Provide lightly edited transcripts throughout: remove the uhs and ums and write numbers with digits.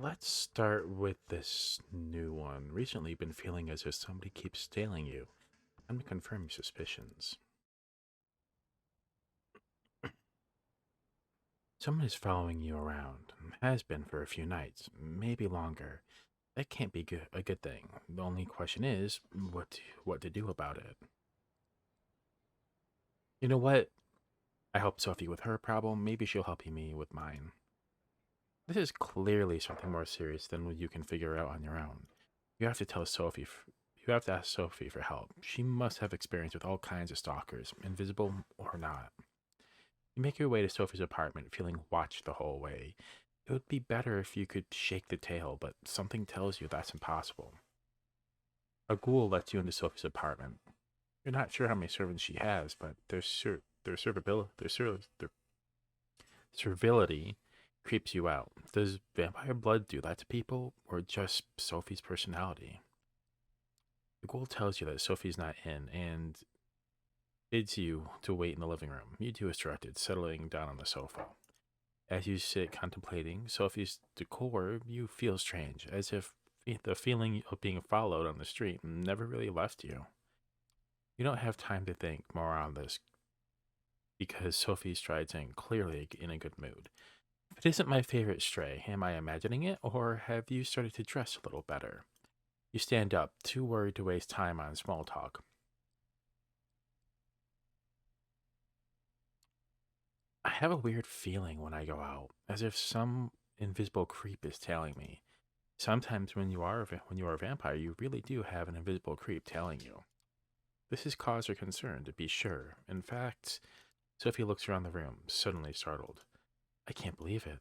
Let's start with this new one. Recently, been feeling as if somebody keeps tailing you. I'm to confirm your suspicions. Someone is following you around. Has been for a few nights, maybe longer. That can't be a good thing. The only question is, what to do about it. You know what? I helped Sophie with her problem. Maybe she'll help me with mine. This is clearly something more serious than what you can figure out on your own. You have to tell Sophie. You have to ask Sophie for help. She must have experience with all kinds of stalkers, invisible or not. You make your way to Sophie's apartment, feeling watched the whole way. It would be better if you could shake the tail, but something tells you that's impossible. A ghoul lets you into Sophie's apartment. You're not sure how many servants she has, but their servility creeps you out. Does vampire blood do that to people, or just Sophie's personality? The ghoul tells you that Sophie's not in and bids you to wait in the living room. You do as directed, settling down on the sofa. As you sit contemplating Sophie's decor, you feel strange, as if the feeling of being followed on the street never really left you. You don't have time to think more on this because Sophie strides in, clearly in a good mood. If it isn't my favorite stray, am I imagining it, or have you started to dress a little better? You stand up, too worried to waste time on small talk. I have a weird feeling when I go out, as if some invisible creep is tailing me. Sometimes when you are a vampire, you really do have an invisible creep tailing you. This is cause for concern, to be sure. In fact, Sophie looks around the room, suddenly startled. I can't believe it.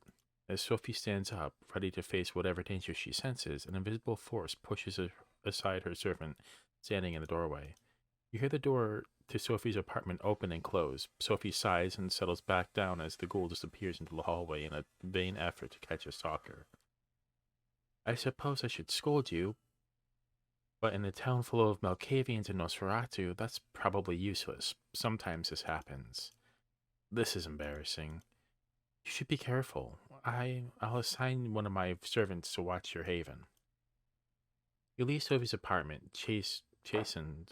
As Sophie stands up, ready to face whatever danger she senses, an invisible force pushes aside her servant standing in the doorway. You hear the door to Sophie's apartment open and close. Sophie sighs and settles back down as the ghoul disappears into the hallway in a vain effort to catch a stalker. I suppose I should scold you, but in a town full of Malkavians and Nosferatu, that's probably useless. Sometimes this happens. This is embarrassing. You should be careful. I'll assign one of my servants to watch your haven. You leave Sophie's apartment, chastened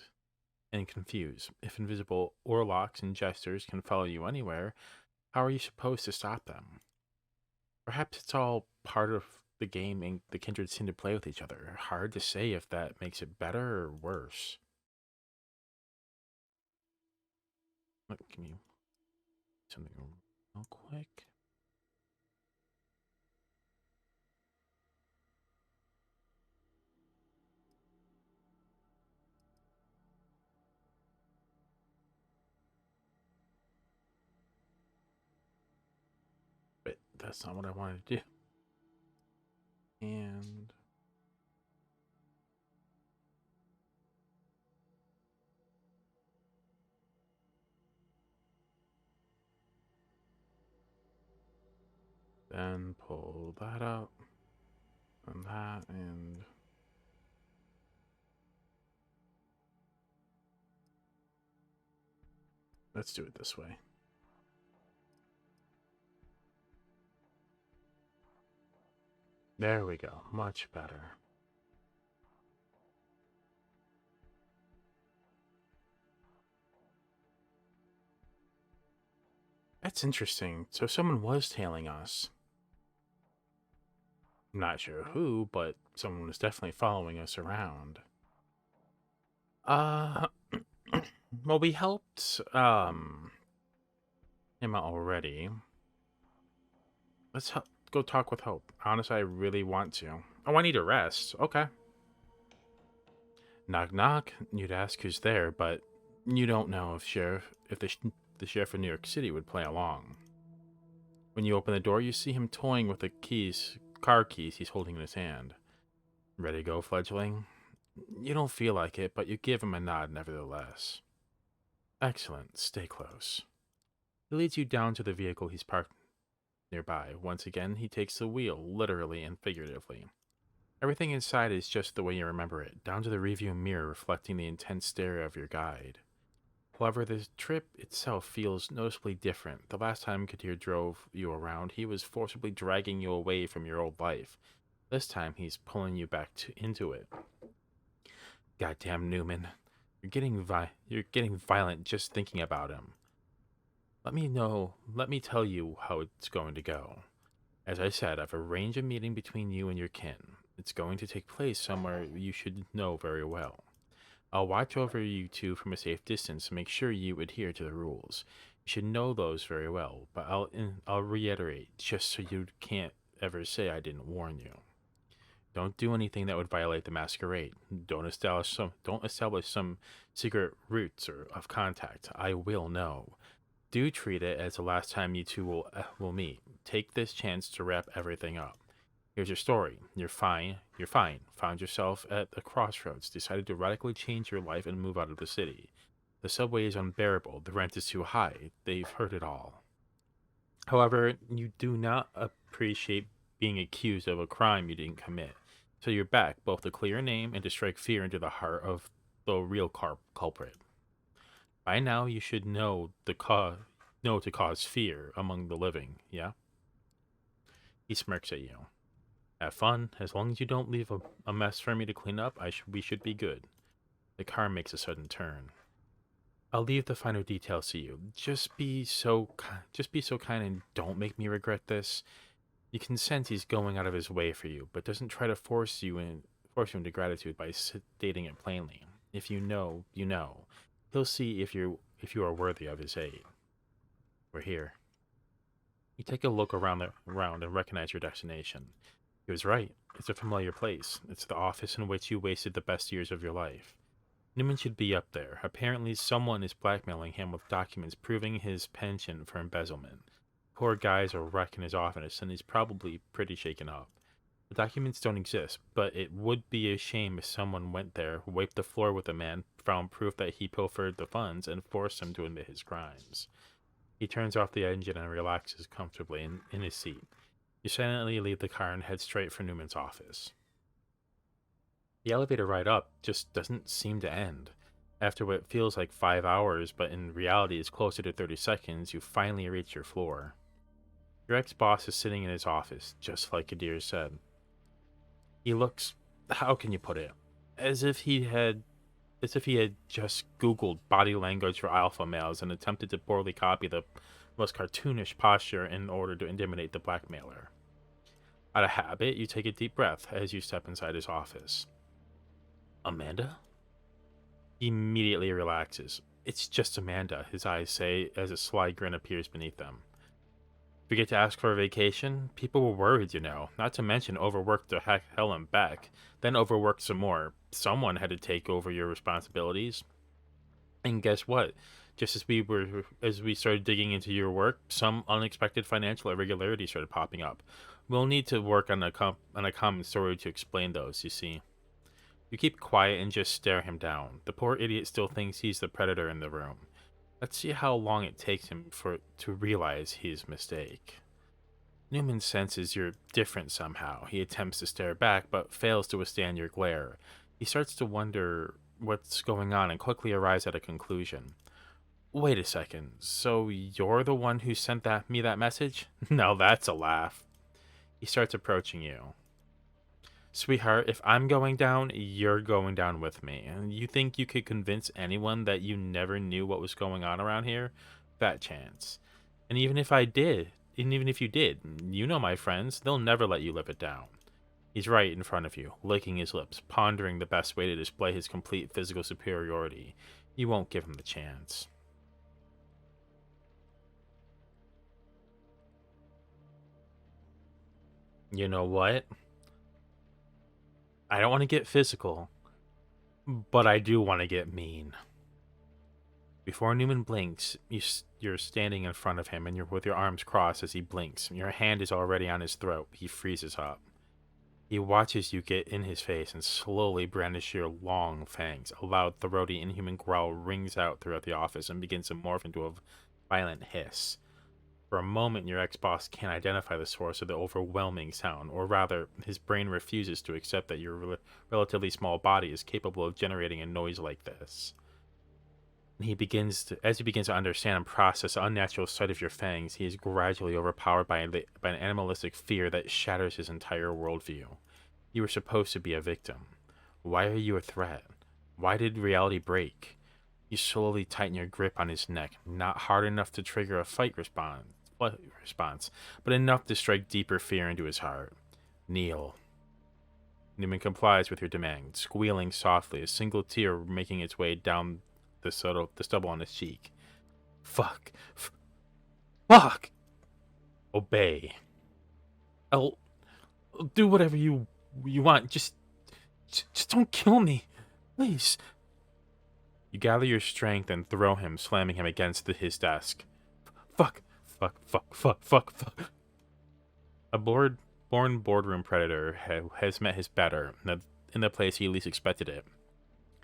and confused. If invisible orlocks and jesters can follow you anywhere, how are you supposed to stop them? Perhaps it's all part of the game and the kindred seem to play with each other. Hard to say if that makes it better or worse. Give me something real quick. But that's not what I wanted to do. And then pull that up and that, and let's do it this way. There we go. Much better. That's interesting. So someone was tailing us. I'm not sure who, but someone was definitely following us around. Uh, well, we helped him out already. Let's go talk with Hope. Honestly, I really want to. Oh, I need a rest. Okay. Knock knock. You'd ask who's there, but you don't know if the sheriff of New York City would play along. When you open the door, you see him toying with the car keys he's holding in his hand. Ready to go, fledgling? You don't feel like it, but you give him a nod nevertheless. Excellent. Stay close. He leads you down to the vehicle he's parked nearby. Once again, he takes the wheel, literally and figuratively. Everything inside is just the way you remember it, down to the rearview mirror reflecting the intense stare of your guide. However, the trip itself feels noticeably different. The last time Kadir drove you around, he was forcibly dragging you away from your old life. This time he's pulling you back into it. Goddamn Newman. You're getting violent just thinking about him. Let me tell you how it's going to go. As I said, I've arranged a meeting between you and your kin. It's going to take place somewhere you should know very well. I'll watch over you two from a safe distance to make sure you adhere to the rules. You should know those very well, but I'll reiterate just so you can't ever say I didn't warn you. Don't do anything that would violate the masquerade. Don't establish some secret routes or of contact. I will know. Do treat it as the last time you two will meet. Take this chance to wrap everything up. Here's your story. You're fine. You're fine. Found yourself at a crossroads. Decided to radically change your life and move out of the city. The subway is unbearable. The rent is too high. They've heard it all. However, you do not appreciate being accused of a crime you didn't commit. So you're back, both to clear your name and to strike fear into the heart of the real culprit. By now, you should know to cause fear among the living. Yeah. He smirks at you. Have fun. As long as you don't leave a mess for me to clean up, we should be good. The car makes a sudden turn. I'll leave the finer details to you. Just be so kind and don't make me regret this. You can sense he's going out of his way for you, but doesn't try to force you into gratitude by stating it plainly. If you know, you know. He'll see if you are worthy of his aid. We're here. You take a look around and recognize your destination. He was right. It's a familiar place. It's the office in which you wasted the best years of your life. Newman should be up there. Apparently, someone is blackmailing him with documents proving his penchant for embezzlement. Poor guy's a wreck in his office, and he's probably pretty shaken up. The documents don't exist, but it would be a shame if someone went there, wiped the floor with the man, found proof that he pilfered the funds, and forced him to admit his crimes. He turns off the engine and relaxes comfortably in his seat. You silently leave the car and head straight for Newman's office. The elevator ride up just doesn't seem to end. After what feels like 5 hours, but in reality is closer to 30 seconds, you finally reach your floor. Your ex-boss is sitting in his office, just like Kadir said. He looks, how can you put it, as if he had just Googled body language for alpha males and attempted to poorly copy the most cartoonish posture in order to intimidate the blackmailer. Out of habit, you take a deep breath as you step inside his office. Amanda? He immediately relaxes. It's just Amanda, his eyes say as a sly grin appears beneath them. Forget to ask for a vacation? People were worried, you know. Not to mention overworked to hell and back. Then overworked some more. Someone had to take over your responsibilities. And guess what? Just as we started digging into your work, some unexpected financial irregularities started popping up. We'll need to work on a common story to explain those, you see. You keep quiet and just stare him down. The poor idiot still thinks he's the predator in the room. Let's see how long it takes him to realize his mistake. Newman senses you're different somehow. He attempts to stare back, but fails to withstand your glare. He starts to wonder what's going on and quickly arrives at a conclusion. Wait a second, so you're the one who sent me that message? Now that's a laugh. He starts approaching you. Sweetheart, if I'm going down, you're going down with me. And you think you could convince anyone that you never knew what was going on around here? Fat chance. And even if you did, you know my friends, they'll never let you live it down. He's right in front of you, licking his lips, pondering the best way to display his complete physical superiority. You won't give him the chance. You know what? I don't want to get physical, but I do want to get mean. Before Newman blinks, you're standing in front of him and you're with your arms crossed as he blinks. Your hand is already on his throat. He freezes up. He watches you get in his face and slowly brandish your long fangs. A loud, throaty, inhuman growl rings out throughout the office and begins to morph into a violent hiss. For a moment, your ex-boss can't identify the source of the overwhelming sound, or rather, his brain refuses to accept that your relatively small body is capable of generating a noise like this. And as he begins to understand and process the unnatural sight of your fangs, he is gradually overpowered by an animalistic fear that shatters his entire worldview. You were supposed to be a victim. Why are you a threat? Why did reality break? You slowly tighten your grip on his neck, not hard enough to trigger a response, but enough to strike deeper fear into his heart. Kneel. Newman complies with your demand, squealing softly, a single tear making its way down the stubble on his cheek. Fuck. Fuck! Obey. I'll do whatever you want. Just don't kill me. Please. You gather your strength and throw him, slamming him against his desk. Fuck. Fuck. Fuck. Fuck. Fuck. Fuck. A born boardroom predator has met his better in the place he least expected it.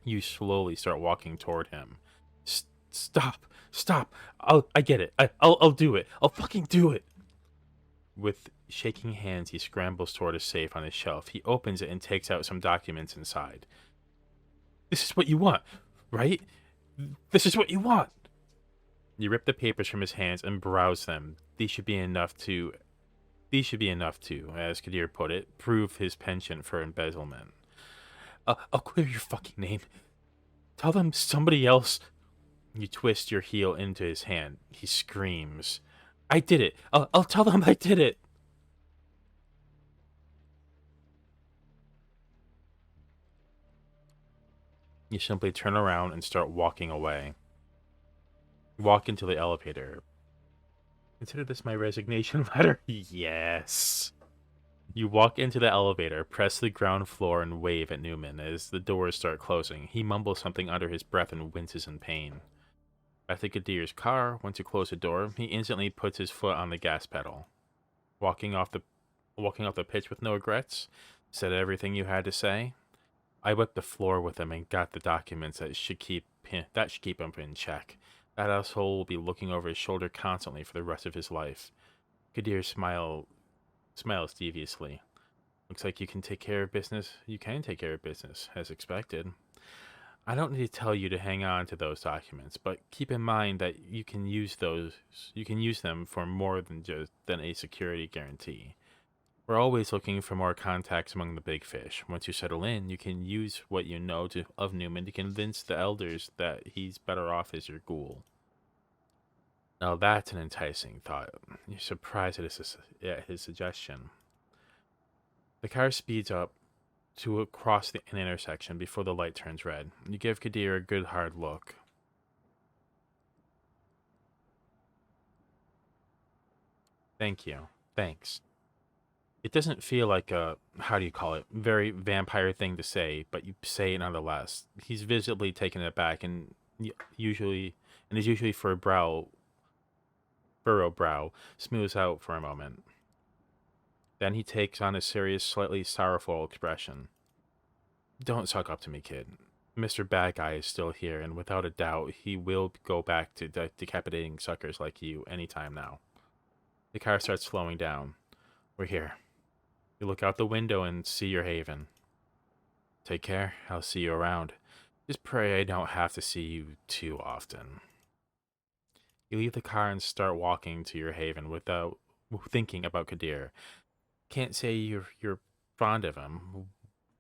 You slowly start walking toward him. Stop. Stop. I get it. I'll do it. I'll fucking do it. With shaking hands, he scrambles toward a safe on his shelf. He opens it and takes out some documents inside. This is what you want, right? This is what you want. You rip the papers from his hands and browse them. These should be enough to, as Kadir put it, prove his penchant for embezzlement. I'll clear your fucking name. Tell them somebody else. You twist your heel into his hand. He screams. I did it. I'll tell them I did it. You simply turn around and start walking away. You walk into the elevator. Consider this my resignation letter. Yes. You walk into the elevator, press the ground floor, and wave at Newman as the doors start closing. He mumbles something under his breath and winces in pain. Back to Kadir's car, once you close the door, he instantly puts his foot on the gas pedal. Walking off the pitch with no regrets, said everything you had to say. I whipped the floor with him and got the documents that should keep him in check. That asshole will be looking over his shoulder constantly for the rest of his life. Kadir smiles deviously. Looks like you can take care of business. You can take care of business, as expected. I don't need to tell you to hang on to those documents, but keep in mind that you can use them for more than a security guarantee. We're always looking for more contacts among the big fish. Once you settle in, you can use what you know of Newman to convince the elders that he's better off as your ghoul. Now that's an enticing thought. You're surprised at his suggestion. The car speeds up to across an intersection before the light turns red. You give Kadir a good hard look. Thank you. Thanks. It doesn't feel like a, how do you call it, very vampire thing to say, but you say it nonetheless. He's visibly taken aback and is usually furrow brow smooths out for a moment. Then he takes on a serious, slightly sorrowful expression. Don't suck up to me, kid. Mr. Bad Guy is still here, and without a doubt, he will go back to decapitating suckers like you anytime now. The car starts slowing down. We're here. You look out the window and see your haven. Take care. I'll see you around. Just pray I don't have to see you too often. You leave the car and start walking to your haven without thinking about Kadir. Can't say you're fond of him,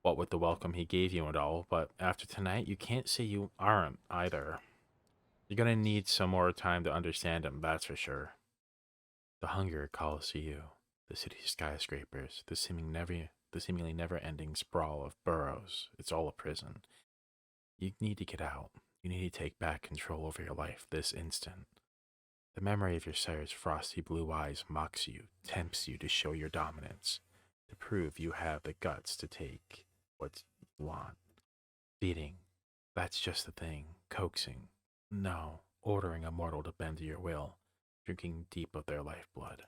what with the welcome he gave you and all, but after tonight, you can't say you aren't either. You're gonna need some more time to understand him, that's for sure. The hunger calls to you. The city's skyscrapers, the seemingly never-ending sprawl of boroughs. It's all a prison. You need to get out. You need to take back control over your life this instant. The memory of your sire's frosty blue eyes mocks you, tempts you to show your dominance, to prove you have the guts to take what you want. Beating, that's just the thing. Coaxing, no. Ordering a mortal to bend to your will, drinking deep of their lifeblood.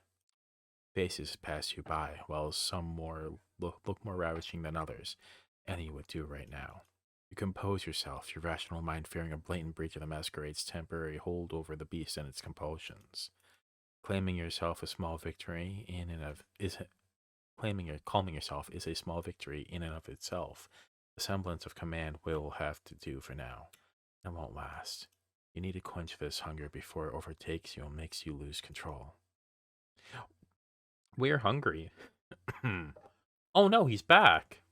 Faces pass you by, while some look more ravishing than others. Any would do right now. You compose yourself, your rational mind fearing a blatant breach of the Masquerade's temporary hold over the beast and its compulsions. Claiming yourself a small victory in and of is calming yourself is a small victory in and of itself. The semblance of command will have to do for now. It won't last. You need to quench this hunger before it overtakes you and makes you lose control. We're hungry. Oh no, he's back.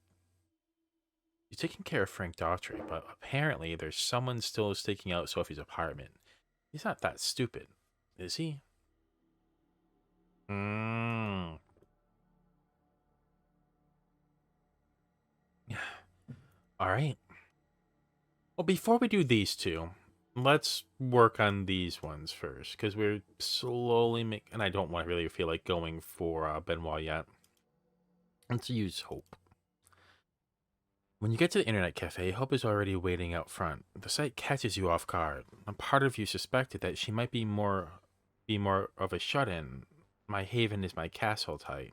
He's taking care of Frank Daughtry, but apparently there's someone still staking out Sophie's apartment. He's not that stupid, is he? Mm. All right. Well, before we do these two, let's work on these ones first, because we're slowly making. And I don't want really feel like going for Benoit yet. Let's use Hope. When you get to the internet cafe, Hope is already waiting out front. The sight catches you off guard. A part of you suspected that she might be more of a shut-in. My haven is my castle type.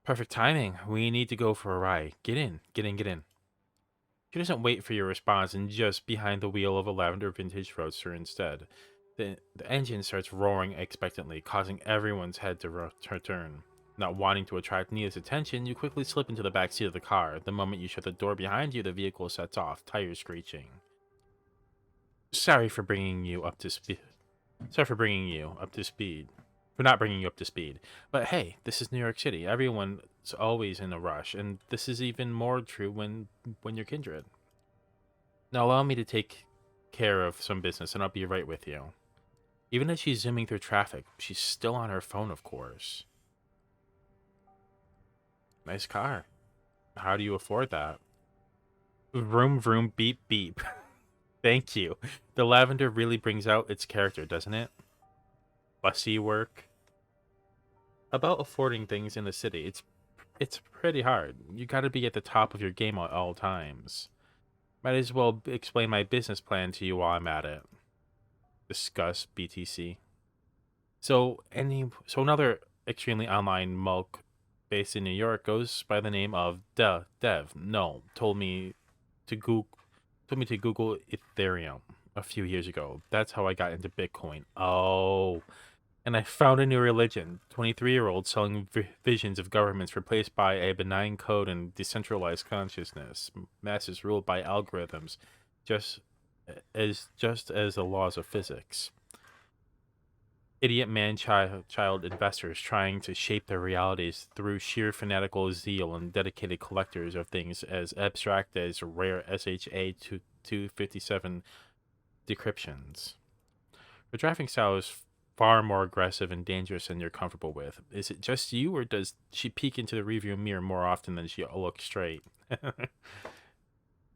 Perfect timing. We need to go for a ride. Get in, get in, get in. She doesn't wait for your response and just behind the wheel of a lavender vintage roadster instead. The engine starts roaring expectantly, causing everyone's head to turn. Not wanting to attract Nia's attention, you quickly slip into the back seat of the car. The moment you shut the door behind you, the vehicle sets off, tires screeching. Sorry for bringing you up to speed. Sorry for bringing you up to speed. For not bringing you up to speed. But hey, this is New York City. Everyone's always in a rush, and this is even more true when you're kindred. Now allow me to take care of some business, and I'll be right with you. Even as she's zooming through traffic, she's still on her phone, of course. Nice car. How do you afford that? Vroom vroom beep beep. Thank you. The lavender really brings out its character, doesn't it? Fussy work. About affording things in the city, it's pretty hard. You gotta be at the top of your game at all times. Might as well explain my business plan to you while I'm at it. Discuss BTC. So another extremely online mulk based in New York goes by the name of Dev. No, told me to Google Ethereum a few years ago. That's how I got into Bitcoin. Oh, and I found a new religion. 23-year-old selling visions of governments replaced by a benign code and decentralized consciousness. Masses ruled by algorithms, just just as the laws of physics. Idiot man-child investors trying to shape their realities through sheer fanatical zeal and dedicated collectors of things as abstract as rare SHA 257 decryptions. Her driving style is far more aggressive and dangerous than you're comfortable with. Is it just you, or does she peek into the rearview mirror more often than she looks straight?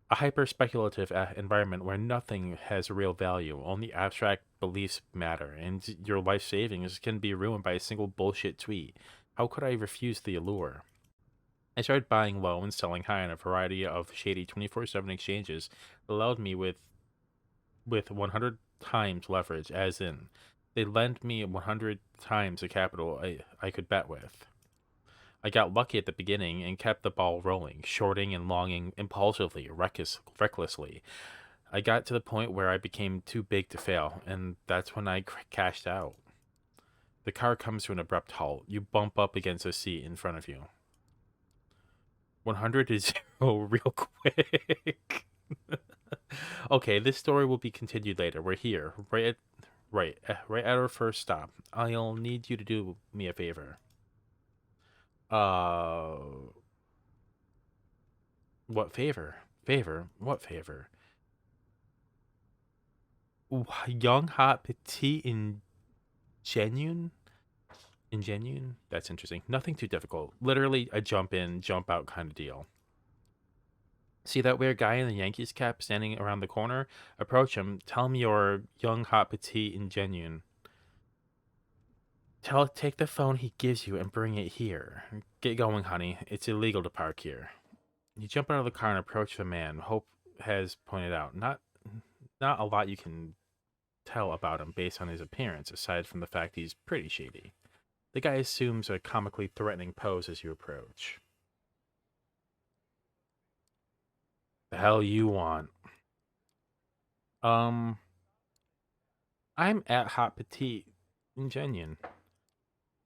A hyper speculative environment where nothing has real value, only abstract beliefs matter, and your life savings can be ruined by a single bullshit tweet. How could I refuse the allure? I started buying low and selling high on a variety of shady 24/7 exchanges that allowed me with 100 times leverage, as in, they lend me 100 times the capital I could bet with. I got lucky at the beginning and kept the ball rolling, shorting and longing impulsively, recklessly. I got to the point where I became too big to fail, and that's when I cashed out. The car comes to an abrupt halt. You bump up against a seat in front of you. 100 to 0 real quick. Okay, this story will be continued later. We're here, right at our first stop. I'll need you to do me a favor. Uh, what favor? Favor? What favor? Young, hot, petite, and genuine? Ingenuine? That's interesting. Nothing too difficult. Literally a jump in, jump out kind of deal. See that weird guy in the Yankees cap standing around the corner? Approach him. Tell him you're young, hot, petite, and genuine. Take the phone he gives you and bring it here. Get going, honey. It's illegal to park here. You jump out of the car and approach the man. Hope has pointed out not a lot you can tell about him based on his appearance, aside from the fact he's pretty shady. The guy assumes a comically threatening pose as you approach. The hell you want? Um, I'm at Hot Petite Ingenuine.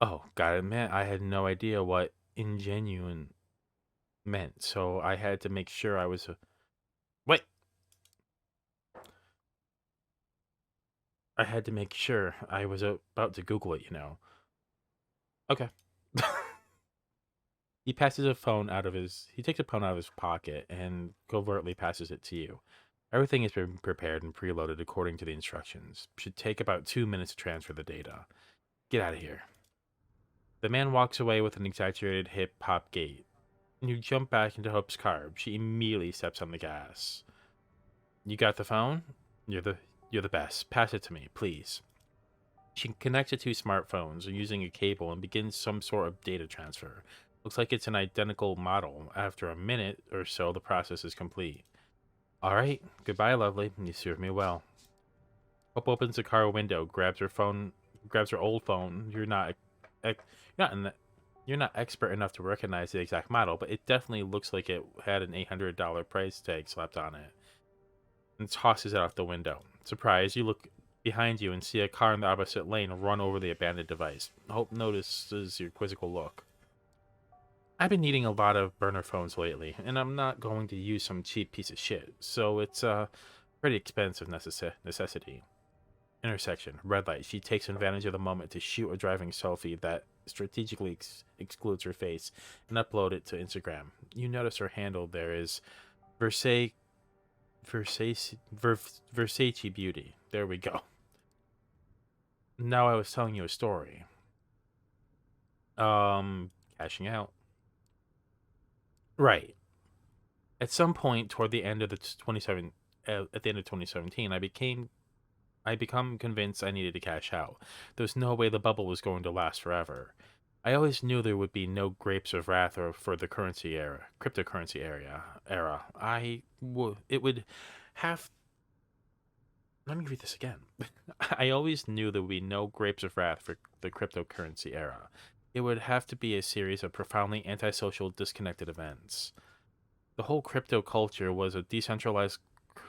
Oh, got it, man. I had no idea what ingenuine meant, so I had to make sure I was. Wait, I had to make sure I was about to Google it. Okay. He takes a phone out of his pocket and covertly passes it to you. Everything has been prepared and preloaded according to the instructions. Should take about 2 minutes to transfer the data. Get out of here. The man walks away with an exaggerated hip hop gait. You jump back into Hope's car. She immediately steps on the gas. You got the phone? You're the best. Pass it to me, please. She connects the two smartphones using a cable and begins some sort of data transfer. Looks like it's an identical model. After a minute or so, the process is complete. All right, goodbye, lovely. You served me well. Hope opens the car window, grabs her old phone. You're not in the, you're not expert enough to recognize the exact model, but it definitely looks like it had an $800 price tag slapped on it. And tosses it out the window. Surprised, you look behind you and see a car in the opposite lane run over the abandoned device. Hope notices your quizzical look. I've been needing a lot of burner phones lately, and I'm not going to use some cheap piece of shit, so it's a pretty expensive necessity. Intersection, red light. She takes advantage of the moment to shoot a driving selfie that strategically excludes her face and upload it to Instagram. You notice her handle there is Versace Beauty. There we go. Now I was telling you a story. Cashing out. Right. At some point toward the end of the 27 at the end of 2017, I become convinced I needed to cash out. There was no way the bubble was going to last forever. I always knew there would be no grapes of wrath or for the cryptocurrency era. It would have. Let me read this again. I always knew there would be no grapes of wrath for the cryptocurrency era. It would have to be a series of profoundly antisocial, disconnected events. The whole crypto culture was a decentralized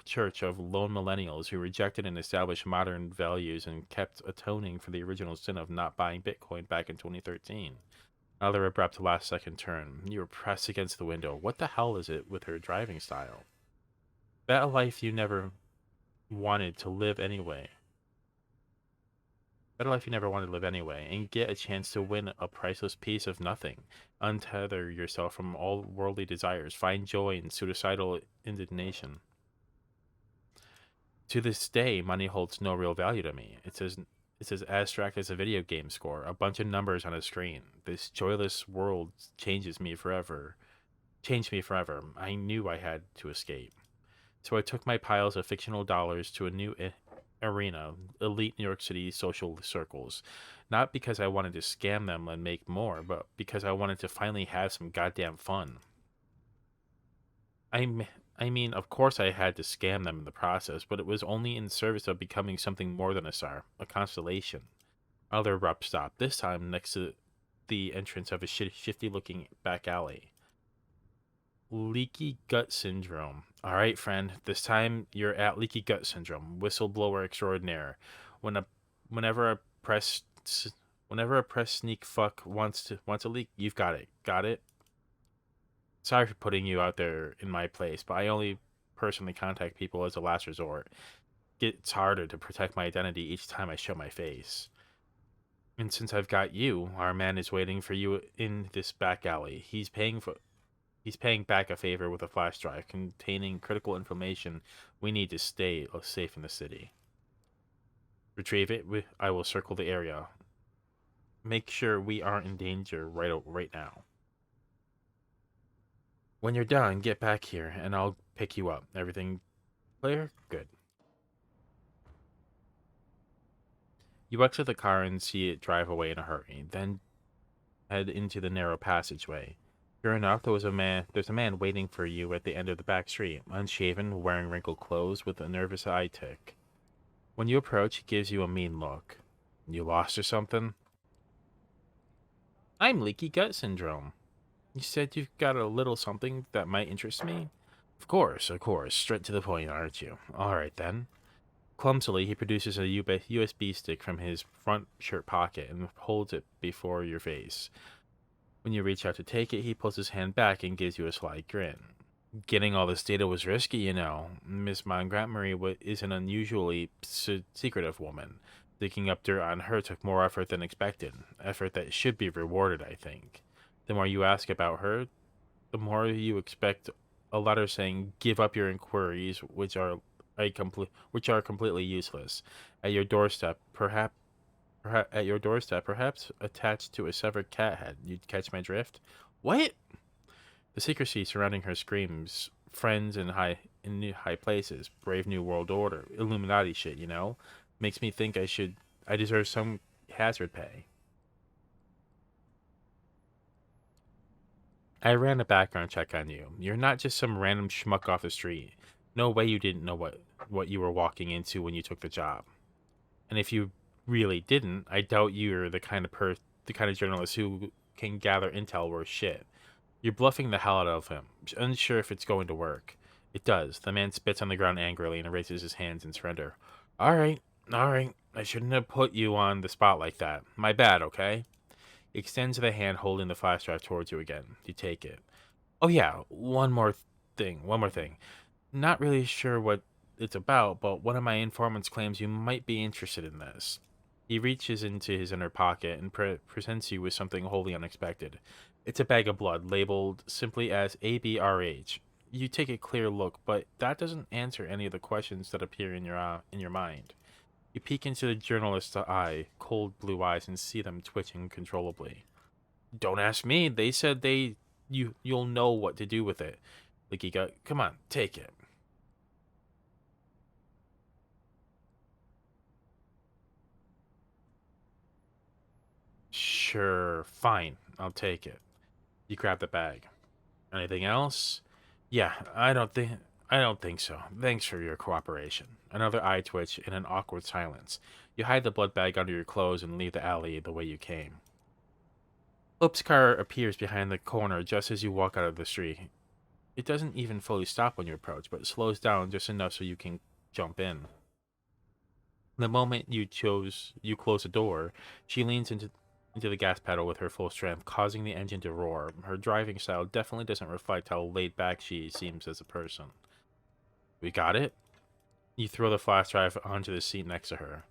church of lone millennials who rejected and established modern values and kept atoning for the original sin of not buying Bitcoin back in 2013. Another abrupt last second turn. You were pressed against the window. What the hell is it with her driving style? That life you never wanted to live anyway. Better life you never wanted to live anyway, and get a chance to win a priceless piece of nothing. Untether yourself from all worldly desires. Find joy in suicidal indignation. To this day, money holds no real value to me. It's as abstract as a video game score, a bunch of numbers on a screen. This joyless world changed me forever. I knew I had to escape. So I took my piles of fictional dollars to a new arena, elite New York City social circles. Not because I wanted to scam them and make more, but because I wanted to finally have some goddamn fun. I mean, of course I had to scam them in the process, but it was only in service of becoming something more than a star, a constellation. Another abrupt stop, this time next to the entrance of a shifty-looking back alley. Leaky gut syndrome. All right, friend. This time you're at leaky gut syndrome. Whistleblower extraordinaire. When a whenever a press whenever a press sneak fuck wants a leak, you've got it. Got it? Sorry for putting you out there in my place, but I only personally contact people as a last resort. It's harder to protect my identity each time I show my face. And since I've got you, our man is waiting for you in this back alley. He's paying back a favor with a flash drive containing critical information we need to stay safe in the city. Retrieve it. I will circle the area. Make sure we aren't in danger right now. When you're done, get back here and I'll pick you up. Everything clear? Good. You exit the car and see it drive away in a hurry, then head into the narrow passageway. Sure enough, there's a man waiting for you at the end of the back street, unshaven, wearing wrinkled clothes, with a nervous eye tick. When you approach, he gives you a mean look. You lost or something? I'm leaky gut syndrome. You said you've got a little something that might interest me? Of course. Straight to the point, aren't you? All right, then. Clumsily, he produces a USB stick from his front shirt pocket and holds it before your face. When you reach out to take it, he pulls his hand back and gives you a sly grin. Getting all this data was risky, you know. Miss Montgomery is an unusually secretive woman. Digging up dirt on her took more effort than expected. Effort that should be rewarded, I think. The more you ask about her, the more you expect a letter saying, "Give up your inquiries, which are completely useless." At your doorstep, perhaps attached to a severed cat head. You'd catch my drift? What? The secrecy surrounding her screams, friends in new high places, brave new world order, Illuminati shit, makes me think I deserve some hazard pay. I ran a background check on you. You're not just some random schmuck off the street. No way you didn't know what you were walking into when you took the job. And if you really didn't, I doubt you're the kind of journalist who can gather intel worth shit. You're bluffing the hell out of him, unsure if it's going to work. It does. The man spits on the ground angrily and raises his hands in surrender. All right, all right. I shouldn't have put you on the spot like that. My bad, okay? He extends the hand holding the flash drive towards you again. You take it. Oh yeah, one more thing. Not really sure what it's about, but one of my informants claims you might be interested in this. He reaches into his inner pocket and presents you with something wholly unexpected. It's a bag of blood labeled simply as ABRH. You take a clear look, but that doesn't answer any of the questions that appear in your mind. You peek into the journalist's eye, cold blue eyes, and see them twitching uncontrollably. Don't ask me. They said you'll know what to do with it. Leaky gut. Come on, take it. Sure, fine. I'll take it. You grab the bag. Anything else? Yeah, I don't think so. Thanks for your cooperation. Another eye twitch and an awkward silence. You hide the blood bag under your clothes and leave the alley the way you came. Oop's car appears behind the corner just as you walk out of the street. It doesn't even fully stop when you approach, but slows down just enough so you can jump in. The moment you close the door, she leans into the gas pedal with her full strength, causing the engine to roar. Her driving style definitely doesn't reflect how laid back she seems as a person. We got it? You throw the flash drive onto the seat next to her.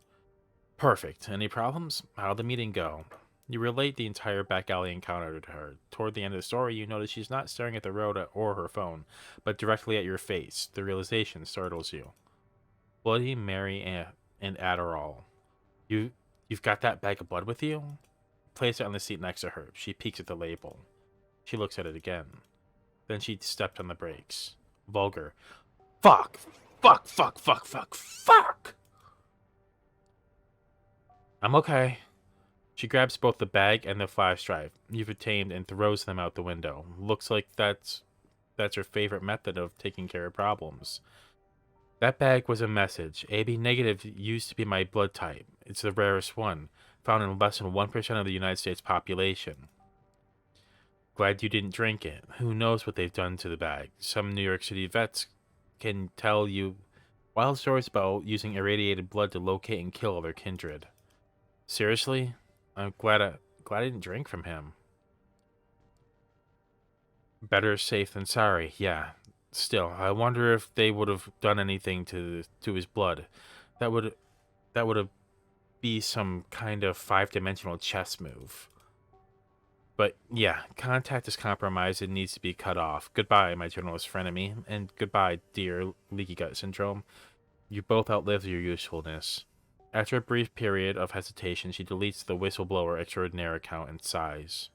Perfect. Any problems? How'd the meeting go? You relate the entire back alley encounter to her. Toward the end of the story, you notice she's not staring at the road or her phone, but directly at your face. The realization startles you. Bloody Mary and Adderall. You you've got that bag of blood with you? Place it on the seat next to her. She peeks at the label. She looks at it again. Then she stepped on the brakes. Vulgar. Fuck! Fuck, fuck, fuck, fuck, fuck! I'm okay. She grabs both the bag and the flash drive you've obtained and throws them out the window. Looks like that's her favorite method of taking care of problems. That bag was a message. AB negative used to be my blood type. It's the rarest one, found in less than 1% of the United States population. Glad you didn't drink it. Who knows what they've done to the bag? Some New York City vets can tell you wild stories about using irradiated blood to locate and kill their kindred. Seriously? Glad I didn't drink from him. Better safe than sorry, yeah. Still, I wonder if they would have done anything to his blood. That would that would have be some kind of five-dimensional chess move. But yeah, contact is compromised and needs to be cut off. Goodbye, my journalist frenemy, and goodbye, dear leaky gut syndrome. You both outlived your usefulness. After a brief period of hesitation, she deletes the whistleblower extraordinaire account and sighs.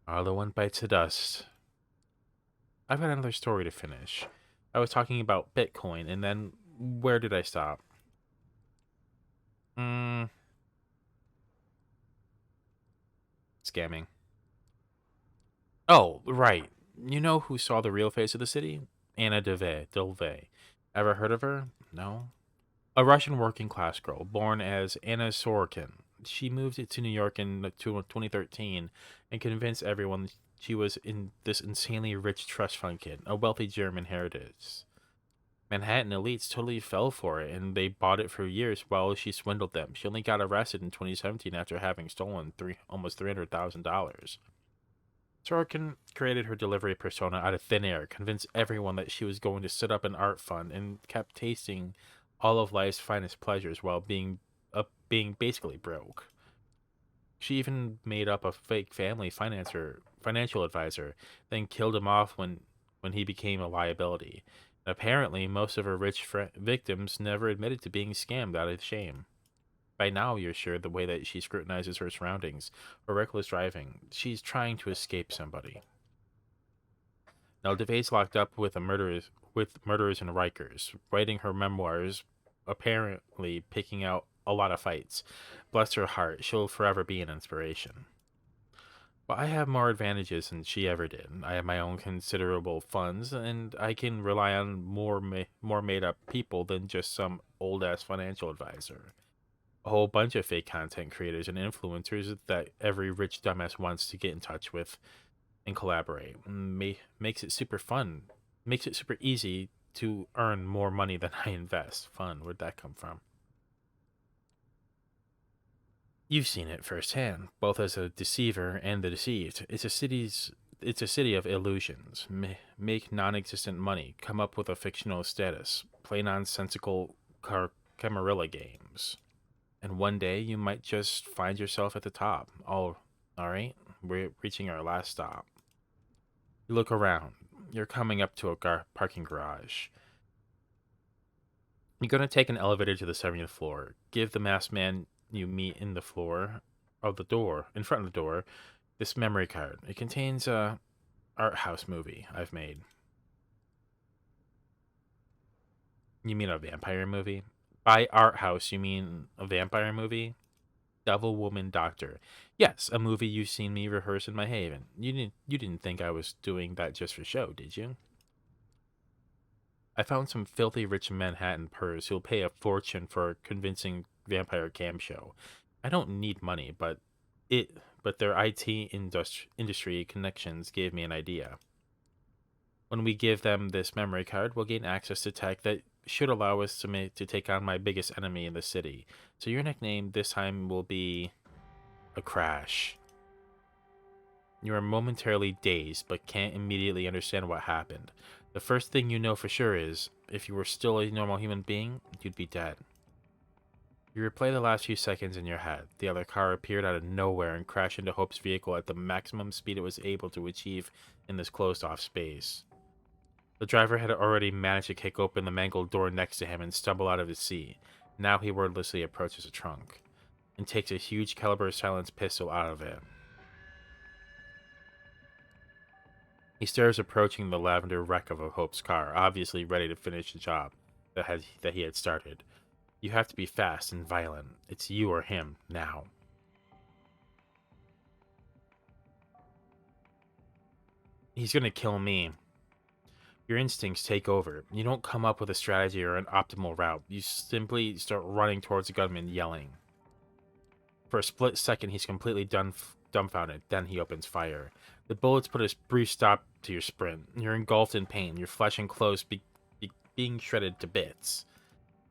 Other one bites the dust. I've got another story to finish. I was talking about Bitcoin, and then where did I stop? Hmm, scamming. Oh, right. You know who saw the real face of the city? Anna Delvey. Ever heard of her? No? A Russian working class girl, born as Anna Sorokin. She moved to New York in 2013 and convinced everyone she was in this insanely rich trust fund kid, a wealthy German heritage. Manhattan elites totally fell for it, and they bought it for years while she swindled them. She only got arrested in 2017 after having stolen almost $300,000. Sorokin created her delivery persona out of thin air, convinced everyone that she was going to set up an art fund, and kept tasting all of life's finest pleasures while being basically broke. She even made up a fake financial advisor, then killed him off when he became a liability. Apparently, most of her victims never admitted to being scammed out of shame. By now, you're sure the way that she scrutinizes her surroundings, or reckless driving, she's trying to escape somebody. Now, DeVay's locked up with murderers and Rikers, writing her memoirs, apparently picking out a lot of fights. Bless her heart, she'll forever be an inspiration. But I have more advantages than she ever did. I have my own considerable funds, and I can rely on more made up people than just some old ass financial advisor. A whole bunch of fake content creators and influencers that every rich dumbass wants to get in touch with and collaborate. Makes it super fun. Makes it super easy to earn more money than I invest. Fun. Where'd that come from? You've seen it firsthand, both as a deceiver and the deceived. It's a city of illusions. Make non-existent money, come up with a fictional status, play nonsensical camarilla games. And one day you might just find yourself at the top. All right, we're reaching our last stop. You look around. You're coming up to a parking garage. You're going to take an elevator to the 70th floor. Give the masked man you meet in the floor of the door, in front of the door, this memory card. It contains a art house movie I've made. You mean a vampire movie? By art house, you mean a vampire movie? Devil Woman Doctor. Yes, a movie you've seen me rehearse in my haven. You didn't think I was doing that just for show, did you? I found some filthy rich Manhattan purrs who'll pay a fortune for a convincing vampire cam show. I don't need money, it but their industry connections gave me an idea. When we give them this memory card, we'll gain access to tech that should allow us to take on my biggest enemy in the city. So your nickname this time will be a Crash. You are momentarily dazed, but can't immediately understand what happened. The first thing you know for sure is, if you were still a normal human being, you'd be dead. You replay the last few seconds in your head. The other car appeared out of nowhere and crashed into Hope's vehicle at the maximum speed it was able to achieve in this closed-off space. The driver had already managed to kick open the mangled door next to him and stumble out of his seat. Now he wordlessly approaches the trunk and takes a huge caliber silenced pistol out of it. He stares approaching the lavender wreck of a Hope's car, obviously ready to finish the job that he had started. You have to be fast and violent. It's you or him, now. He's gonna kill me. Your instincts take over. You don't come up with a strategy or an optimal route. You simply start running towards the gunman, yelling. For a split second, he's completely dumbfounded. Then he opens fire. The bullets put a brief stop to your sprint. You're engulfed in pain, your flesh and clothes being shredded to bits.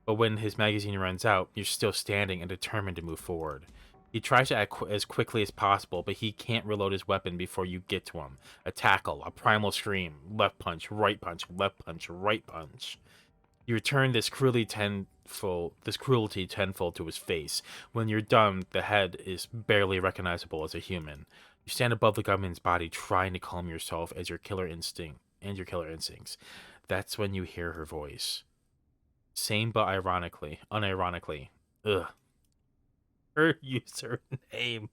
But when his magazine runs out, you're still standing and determined to move forward. He tries to act as quickly as possible, but he can't reload his weapon before you get to him. A tackle, a primal scream, left punch, right punch, left punch, right punch. You return this cruelty tenfold to his face. When you're done, the head is barely recognizable as a human. You stand above the gunman's body, trying to calm yourself as your killer instincts. That's when you hear her voice. Same but unironically. Ugh. Her username.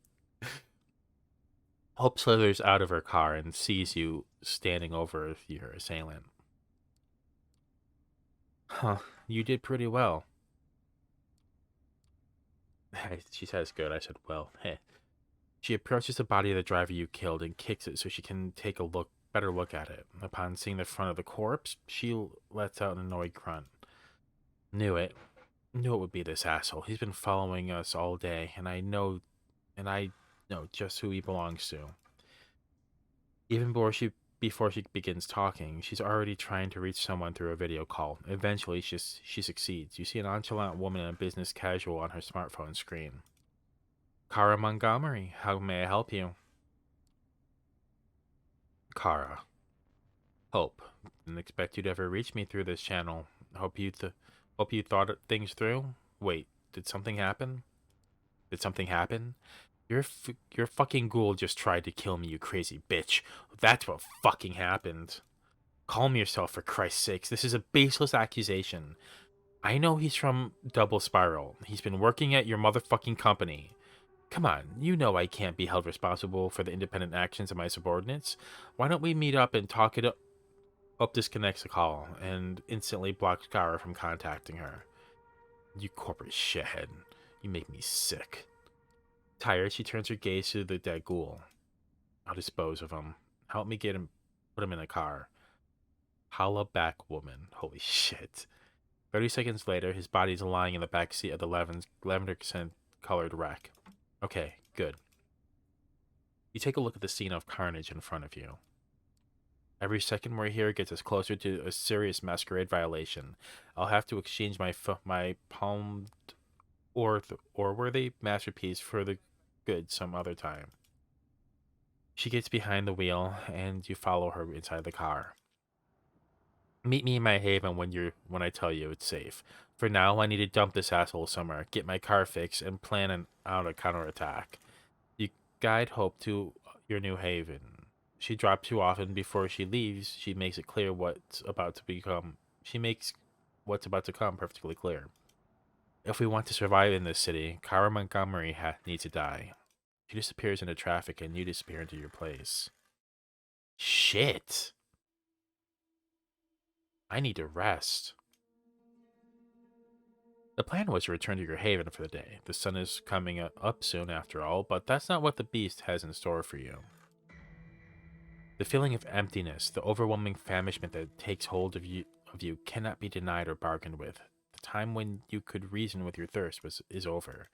Hope slithers out of her car and sees you standing over your assailant. Huh, you did pretty well. She says good. I said, well, hey. She approaches the body of the driver you killed and kicks it so she can take a better look at it. Upon seeing the front of the corpse, she lets out an annoyed grunt. Knew it. Knew it would be this asshole. He's been following us all day, and I know just who he belongs to. Even before she begins talking, she's already trying to reach someone through a video call. Eventually, she succeeds. You see a nonchalant woman in a business casual on her smartphone screen. Kara Montgomery, how may I help you? Kara. Hope. Didn't expect you'd ever reach me through this channel. Hope you thought things through. Wait, did something happen? Did something happen? Your fucking ghoul just tried to kill me, you crazy bitch. That's what fucking happened. Calm yourself, for Christ's sakes. This is a baseless accusation. I know he's from Double Spiral. He's been working at your motherfucking company. Come on, you know I can't be held responsible for the independent actions of my subordinates. Why don't we meet up and talk it up? Up disconnects the call and instantly blocks Gara from contacting her. You corporate shithead. You make me sick. Tired, she turns her gaze to the dead ghoul. I'll dispose of him. Help me get him, put him in a car. Holla back, woman. Holy shit. 30 seconds later, his body's lying in the back seat of the lavender colored wreck. Okay, good. You take a look at the scene of carnage in front of you. Every second we're here gets us closer to a serious masquerade violation. I'll have to exchange my palmed or worthy masterpiece for the good some other time. She gets behind the wheel, and you follow her inside the car. Meet me in my haven when I tell you it's safe. For now, I need to dump this asshole somewhere, get my car fixed, and plan out a counterattack. You guide Hope to your new haven. She drops you off, and before she leaves, she makes it clear what's about to become. She makes what's about to come perfectly clear. If we want to survive in this city, Kara Montgomery needs to die. She disappears into traffic, and you disappear into your place. Shit! I need to rest. The plan was to return to your haven for the day. The sun is coming up soon after all, but that's not what the beast has in store for you. The feeling of emptiness, the overwhelming famishment that takes hold of you cannot be denied or bargained with. The time when you could reason with your thirst is over.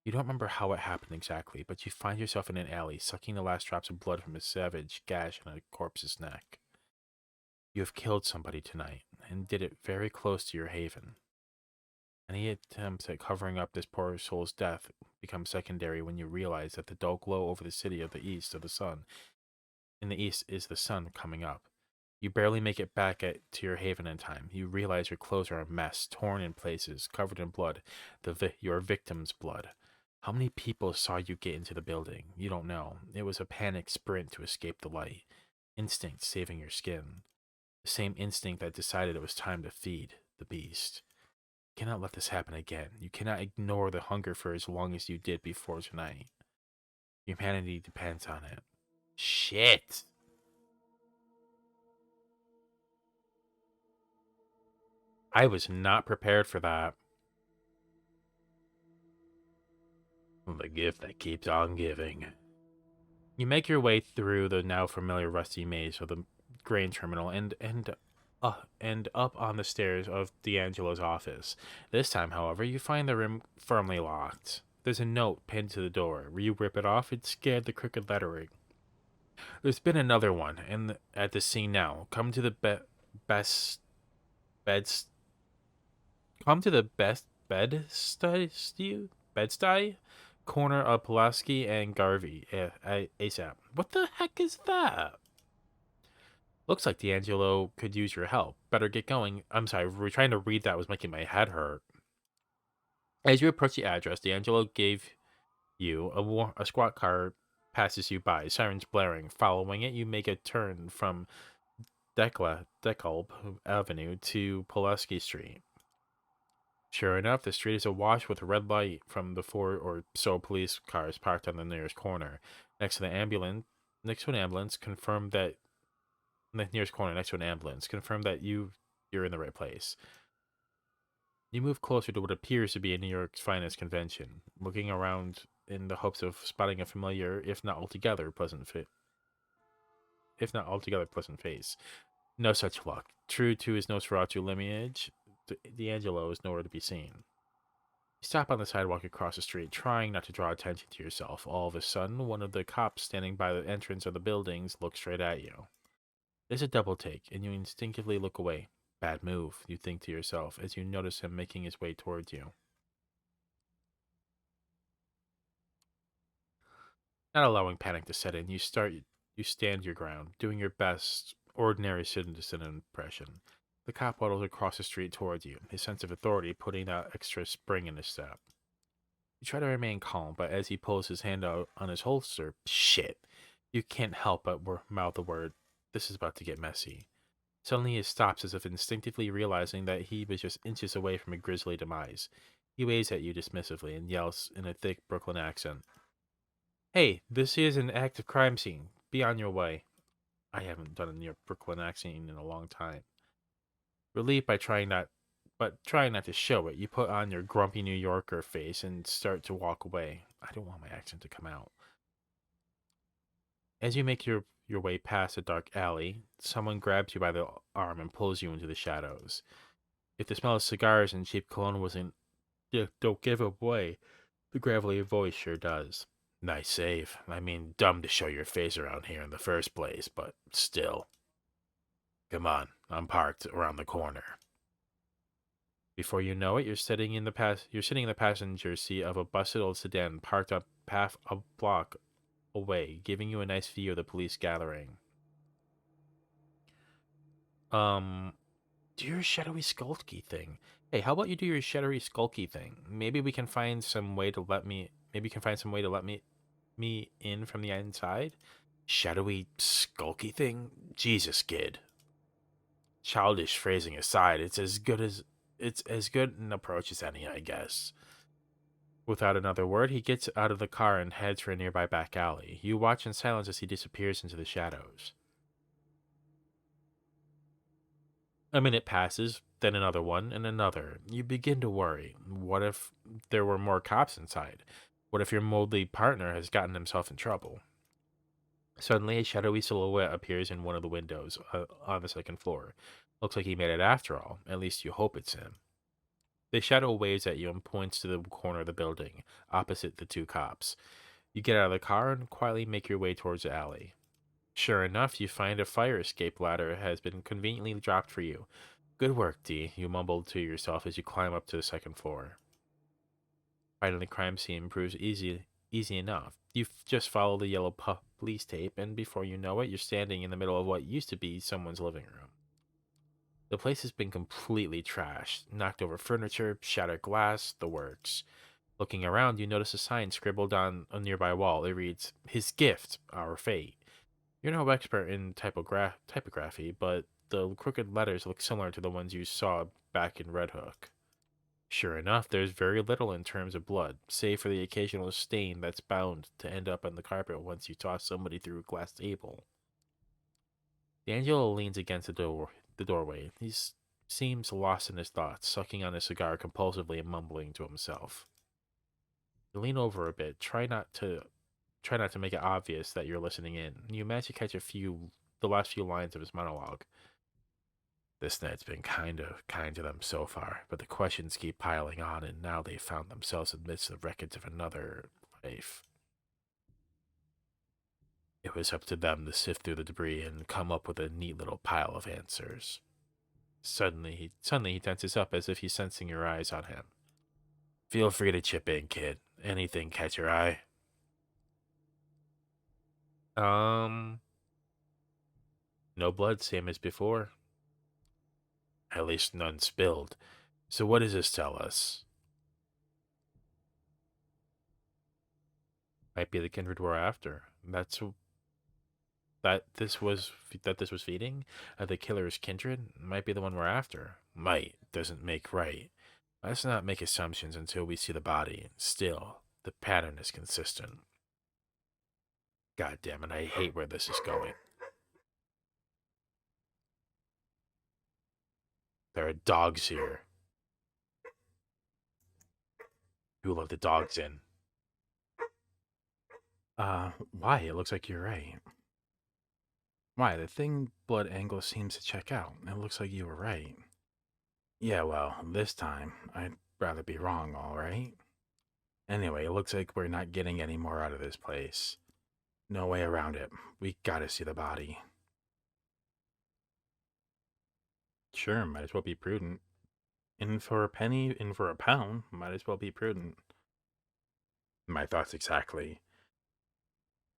You don't remember how it happened exactly, but you find yourself in an alley, sucking the last drops of blood from a savage gash in a corpse's neck. You have killed somebody tonight, and did it very close to your haven. Any attempts at covering up this poor soul's death become secondary when you realize that the dull glow over the city of the east of the sun in the east is the sun coming up. You barely make it back to your haven in time. You realize your clothes are a mess, torn in places, covered in blood, your victim's blood. How many people saw you get into the building? You don't know. It was a panic sprint to escape the light. Instinct saving your skin. The same instinct that decided it was time to feed the beast. You cannot let this happen again. You cannot ignore the hunger for as long as you did before tonight. Humanity depends on it. Shit! I was not prepared for that. The gift that keeps on giving. You make your way through the now familiar rusty maze of the grain terminal and up on the stairs of D'Angelo's office. This time, however, you find the room firmly locked. There's a note pinned to the door. You rip it off, it scared the crooked lettering. There's been another one, and at the scene now. Best beds. Come to the best bed-stuy corner of Pulaski and Garvey ASAP. What the heck is that? Looks like D'Angelo could use your help. Better get going. I'm sorry, we're trying to read that was making my head hurt. As you approach the address, D'Angelo gave you a squad car passes you by, sirens blaring. Following it, you make a turn from Decalb Avenue to Pulaski Street. Sure enough, the street is awash with red light from the 4 or so police cars parked on the nearest corner. Next to an ambulance, confirm that the nearest corner next to an ambulance, confirm that you're in the right place. You move closer to what appears to be a New York's finest convention, looking around in the hopes of spotting a familiar, if not altogether pleasant face. No such luck. True to his Nosferatu lineage, D'Angelo is nowhere to be seen. You stop on the sidewalk across the street, trying not to draw attention to yourself. All of a sudden, one of the cops standing by the entrance of the buildings looks straight at you. There's a double take, and you instinctively look away. Bad move, you think to yourself, as you notice him making his way towards you. Not allowing panic to set in, you stand your ground, doing your best ordinary citizen impression. The cop waddles across the street towards you, his sense of authority putting that extra spring in his step. You try to remain calm, but as he pulls his hand out on his holster, shit, you can't help but mouth the word. This is about to get messy. Suddenly he stops as if instinctively realizing that he was just inches away from a grisly demise. He waves at you dismissively and yells in a thick Brooklyn accent, "Hey, this is an active crime scene. Be on your way." I haven't done a near Brooklyn accent in a long time. Relieved by trying not to show it, you put on your grumpy New Yorker face and start to walk away. I don't want my accent to come out. As you make your way past a dark alley, someone grabs you by the arm and pulls you into the shadows. If the smell of cigars and cheap cologne wasn't, don't give away, the gravelly voice sure does. Nice save. I mean, dumb to show your face around here in the first place, but still. Come on, I'm parked around the corner. Before you know it, you're sitting in the passenger seat of a busted old sedan parked up half a block away, giving you a nice view of the police gathering. Um, do your shadowy skulky thing. Hey, how about you do your shadowy skulky thing? Maybe we can find some way to let me. Maybe you can find some way to let me in from the inside. Shadowy skulky thing. Jesus, kid. Childish phrasing aside, it's as good an approach as any, I guess. Without another word, he gets out of the car and heads for a nearby back alley. You watch in silence as he disappears into the shadows. A minute passes, then another one, and another. You begin to worry. What if there were more cops inside? What if your moldy partner has gotten himself in trouble? Suddenly, a shadowy silhouette appears in one of the windows on the second floor. Looks like he made it after all. At least you hope it's him. The shadow waves at you and points to the corner of the building, opposite the two cops. You get out of the car and quietly make your way towards the alley. Sure enough, you find a fire escape ladder has been conveniently dropped for you. Good work, D, you mumbled to yourself as you climb up to the second floor. Finding the crime scene proves easy enough. You just follow the yellow police tape, and before you know it, you're standing in the middle of what used to be someone's living room. The place has been completely trashed, knocked over furniture, shattered glass, the works. Looking around, you notice a sign scribbled on a nearby wall. It reads, "His gift, our fate." You're no expert in typography, but the crooked letters look similar to the ones you saw back in Red Hook. Sure enough, there's very little in terms of blood, save for the occasional stain that's bound to end up on the carpet once you toss somebody through a glass table. D'Angelo leans against the doorway. He seems lost in his thoughts, sucking on his cigar compulsively and mumbling to himself. You lean over a bit, try not to make it obvious that you're listening in. You manage to catch the last few lines of his monologue. This night's been kind to them so far, but the questions keep piling on, and now they've found themselves amidst the wreckage of another life. It was up to them to sift through the debris and come up with a neat little pile of answers. Suddenly he tenses up as if he's sensing your eyes on him. Feel free to chip in, kid. Anything catch your eye? Um, no blood, same as before. At least none spilled. So what does this tell us? Might be the kindred we're after. That this was feeding. The killer's kindred might be the one we're after. Might doesn't make right. Let's not make assumptions until we see the body. Still, the pattern is consistent. God damn it, I hate where this is going. There are dogs here. Who let the dogs in? Why? It looks like you're right. Why? The thing blood angle seems to check out. It looks like you were right. Yeah, well, this time, I'd rather be wrong, alright? Anyway, it looks like we're not getting any more out of this place. No way around it. We gotta see the body. Sure, might as well be prudent. In for a penny, in for a pound, might as well be prudent. My thoughts exactly.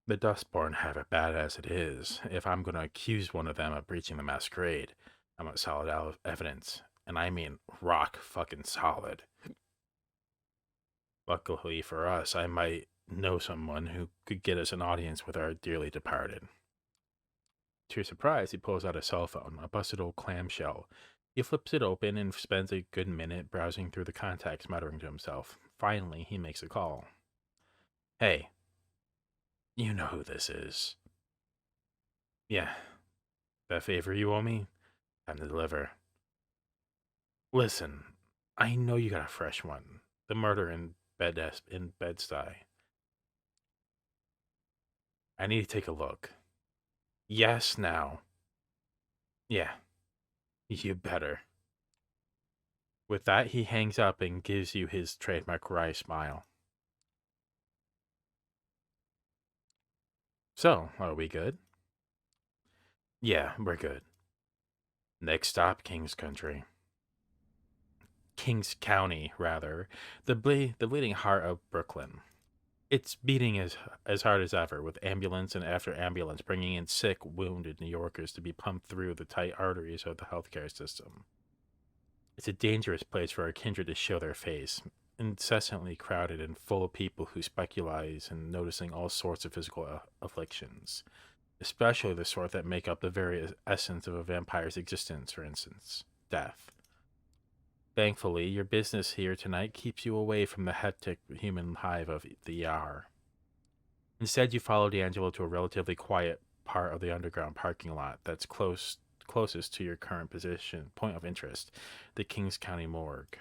The Dustborn have it bad as it is. If I'm gonna accuse one of them of breaching the Masquerade, I want solid evidence. And I mean rock fucking solid. Luckily for us, I might know someone who could get us an audience with our dearly departed. To your surprise, he pulls out a cell phone, a busted old clamshell. He flips it open and spends a good minute browsing through the contacts, muttering to himself. Finally, he makes a call. Hey, you know who this is. Yeah, that favor you owe me? Time to deliver. Listen, I know you got a fresh one. The murder in Bed-Stuy. I need to take a look. Yes, now. Yeah, you better. With that, he hangs up and gives you his trademark wry smile. So, are we good? Yeah, we're good. Next stop, King's Country. Kings County, rather. The bleeding heart of Brooklyn. It's beating as hard as ever, with ambulance and after ambulance bringing in sick, wounded New Yorkers to be pumped through the tight arteries of the healthcare system. It's a dangerous place for our kindred to show their face, incessantly crowded and full of people who speculate in noticing all sorts of physical afflictions, especially the sort that make up the very essence of a vampire's existence, for instance, death. Thankfully, your business here tonight keeps you away from the hectic human hive of the ER. Instead, you follow D'Angelo to a relatively quiet part of the underground parking lot that's closest to your current point of interest, the Kings County morgue.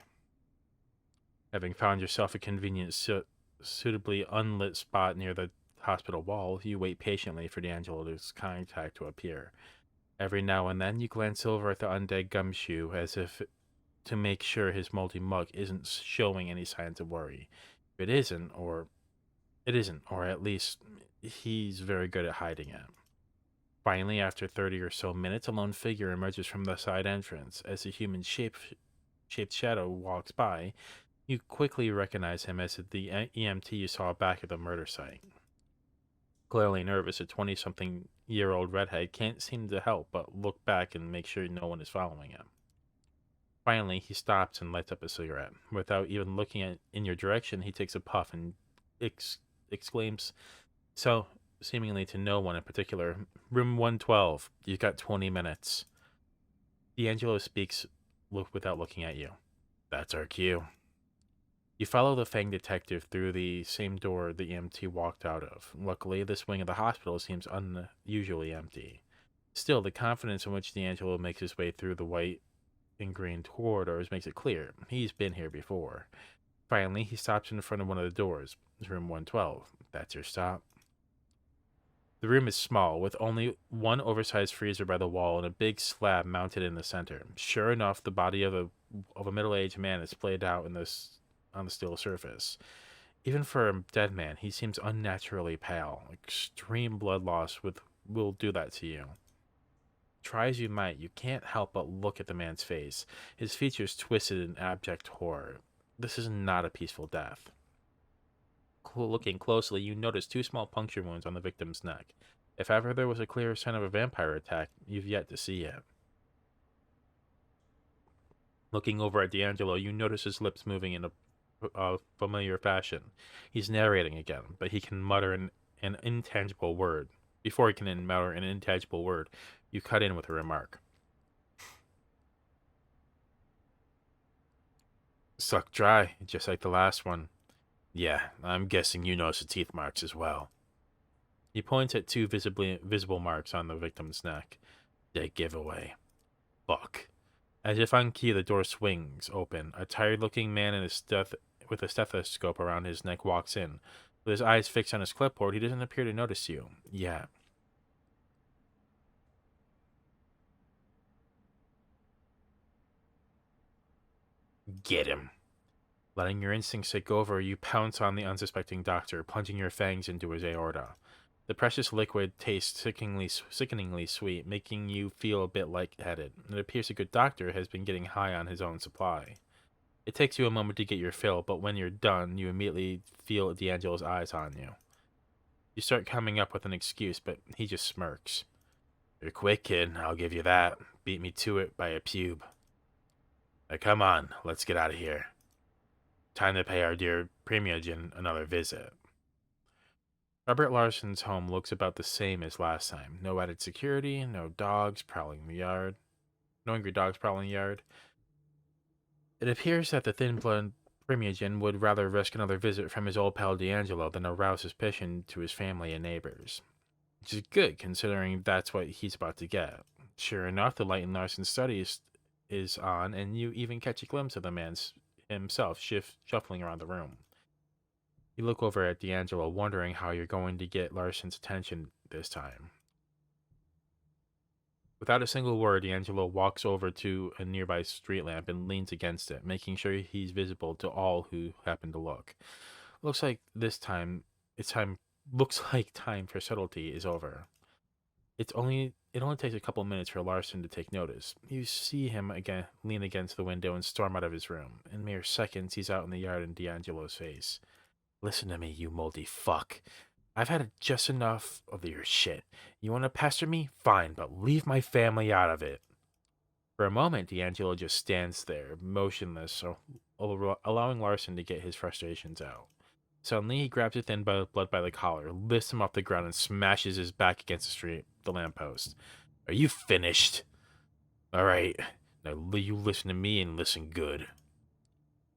Having found yourself a convenient, suitably unlit spot near the hospital wall, you wait patiently for D'Angelo's contact to appear. Every now and then, you glance over at the undead gumshoe as if to make sure his moldy mug isn't showing any signs of worry. If it isn't, or at least he's very good at hiding it. Finally, after 30 or so minutes, a lone figure emerges from the side entrance. As a human shaped shadow walks by, you quickly recognize him as the EMT you saw back at the murder site. Clearly nervous, a 20-something-year-old redhead can't seem to help but look back and make sure no one is following him. Finally, he stops and lights up a cigarette. Without even looking in your direction, he takes a puff and exclaims, so, seemingly to no one in particular, Room 112, you've got 20 minutes. D'Angelo speaks without looking at you. That's our cue. You follow the Fang detective through the same door the EMT walked out of. Luckily, this wing of the hospital seems unusually empty. Still, the confidence in which D'Angelo makes his way through the white and green corridors makes it clear he's been here before. Finally, he stops in front of one of the doors. Room 112. That's your stop. The room is small, with only one oversized freezer by the wall and a big slab mounted in the center. Sure enough, the body of a middle-aged man is splayed out on the steel surface. Even for a dead man, he seems unnaturally pale. Extreme blood loss will do that to you. Try as you might, you can't help but look at the man's face, his features twisted in abject horror. This is not a peaceful death. Looking closely, you notice two small puncture wounds on the victim's neck. If ever there was a clear sign of a vampire attack, you've yet to see it. Looking over at D'Angelo, you notice his lips moving in a familiar fashion. He's narrating again, but he can mutter an intangible word. Before he can mutter an intangible word, you cut in with a remark. Sucked dry, just like the last one. Yeah, I'm guessing you noticed the teeth marks as well. He points at two visible marks on the victim's neck. Dead giveaway. Fuck. As if on key, the door swings open. A tired-looking man with a stethoscope around his neck walks in. With his eyes fixed on his clipboard, he doesn't appear to notice you. Yeah. Get him. Letting your instincts take over, you pounce on the unsuspecting doctor, plunging your fangs into his aorta. The precious liquid tastes sickeningly sweet, making you feel a bit lightheaded. It appears a good doctor has been getting high on his own supply. It takes you a moment to get your fill, but when you're done, you immediately feel D'Angelo's eyes on you. You start coming up with an excuse, but he just smirks. You're quick, kid, I'll give you that. Beat me to it by a pube. Now come on, let's get out of here. Time to pay our dear Premiogen another visit. Robert Larson's home looks about the same as last time. No added security, no dogs prowling the yard. No angry dogs prowling the yard. It appears that the thin-blooded Primogen would rather risk another visit from his old pal D'Angelo than arouse suspicion to his family and neighbors. Which is good, considering that's what he's about to get. Sure enough, the light in Larson's study is on, and you even catch a glimpse of the man himself shuffling around the room. You look over at D'Angelo, wondering how you're going to get Larson's attention this time. Without a single word, D'Angelo walks over to a nearby street lamp and leans against it, making sure he's visible to all who happen to look. Looks like this time, it's time. Looks like time for subtlety is over. It only takes a couple minutes for Larson to take notice. You see him again lean against the window and storm out of his room. In mere seconds, he's out in the yard in D'Angelo's face. Listen to me, you moldy fuck. I've had just enough of your shit. You want to pester me? Fine, but leave my family out of it. For a moment, D'Angelo just stands there, motionless, allowing Larson to get his frustrations out. Suddenly, he grabs a thin blood by the collar, lifts him off the ground, and smashes his back against the lamppost. Are you finished? All right, now you listen to me and listen good.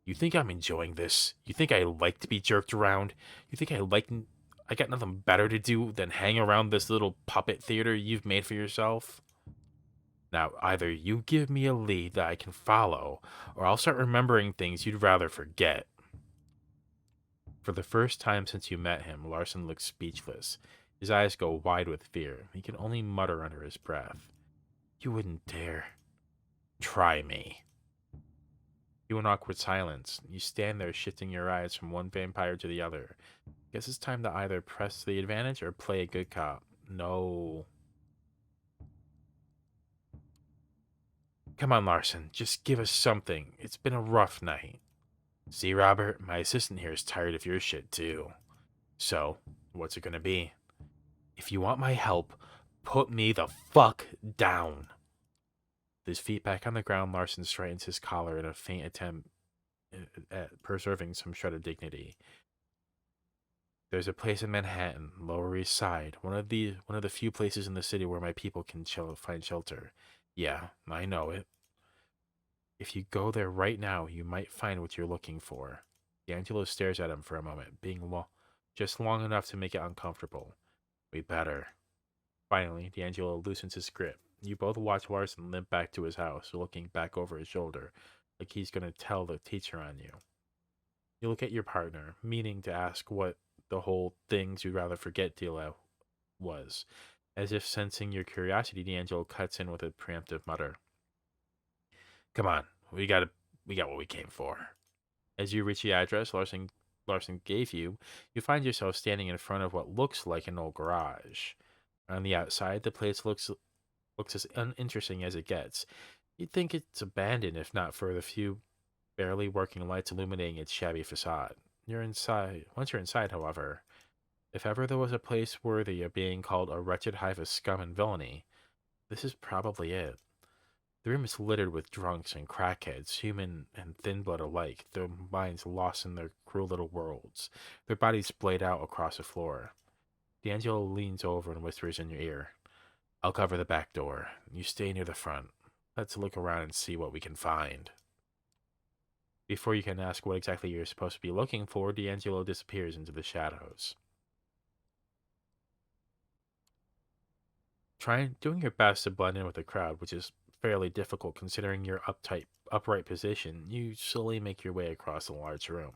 You think I'm enjoying this? You think I like to be jerked around? You think I got nothing better to do than hang around this little puppet theater you've made for yourself? Now, either you give me a lead that I can follow, or I'll start remembering things you'd rather forget. For the first time since you met him, Larson looks speechless. His eyes go wide with fear. He can only mutter under his breath. You wouldn't dare. Try me. You an awkward silence. You stand there shifting your eyes from one vampire to the other. Guess it's time to either press the advantage or play a good cop. No. Come on, Larson. Just give us something. It's been a rough night. See, Robert, my assistant here is tired of your shit, too. So, what's it gonna be? If you want my help, put me the fuck down. With his feet back on the ground, Larson straightens his collar in a faint attempt at preserving some shred of dignity. There's a place in Manhattan, Lower East Side, one of the few places in the city where my people can find shelter. Yeah, I know it. If you go there right now, you might find what you're looking for. D'Angelo stares at him for a moment, just long enough to make it uncomfortable. We better. Finally, D'Angelo loosens his grip. You both watch Larson limp back to his house, looking back over his shoulder, like he's going to tell the teacher on you. You look at your partner, meaning to ask what the whole things you'd rather forget deal was. As if sensing your curiosity, D'Angelo cuts in with a preemptive mutter. Come on, we got what we came for. As you reach the address Larson gave you, you find yourself standing in front of what looks like an old garage. On the outside, the place looks as uninteresting as it gets. You'd think it's abandoned if not for the few barely working lights illuminating its shabby facade. Once you're inside, however, if ever there was a place worthy of being called a wretched hive of scum and villainy, this is probably it. The room is littered with drunks and crackheads, human and thin blood alike, their minds lost in their cruel little worlds, their bodies splayed out across the floor. D'Angelo leans over and whispers in your ear, I'll cover the back door. You stay near the front. Let's look around and see what we can find. Before you can ask what exactly you're supposed to be looking for, D'Angelo disappears into the shadows. Doing your best to blend in with the crowd, which is fairly difficult considering your upright position, you slowly make your way across the large room.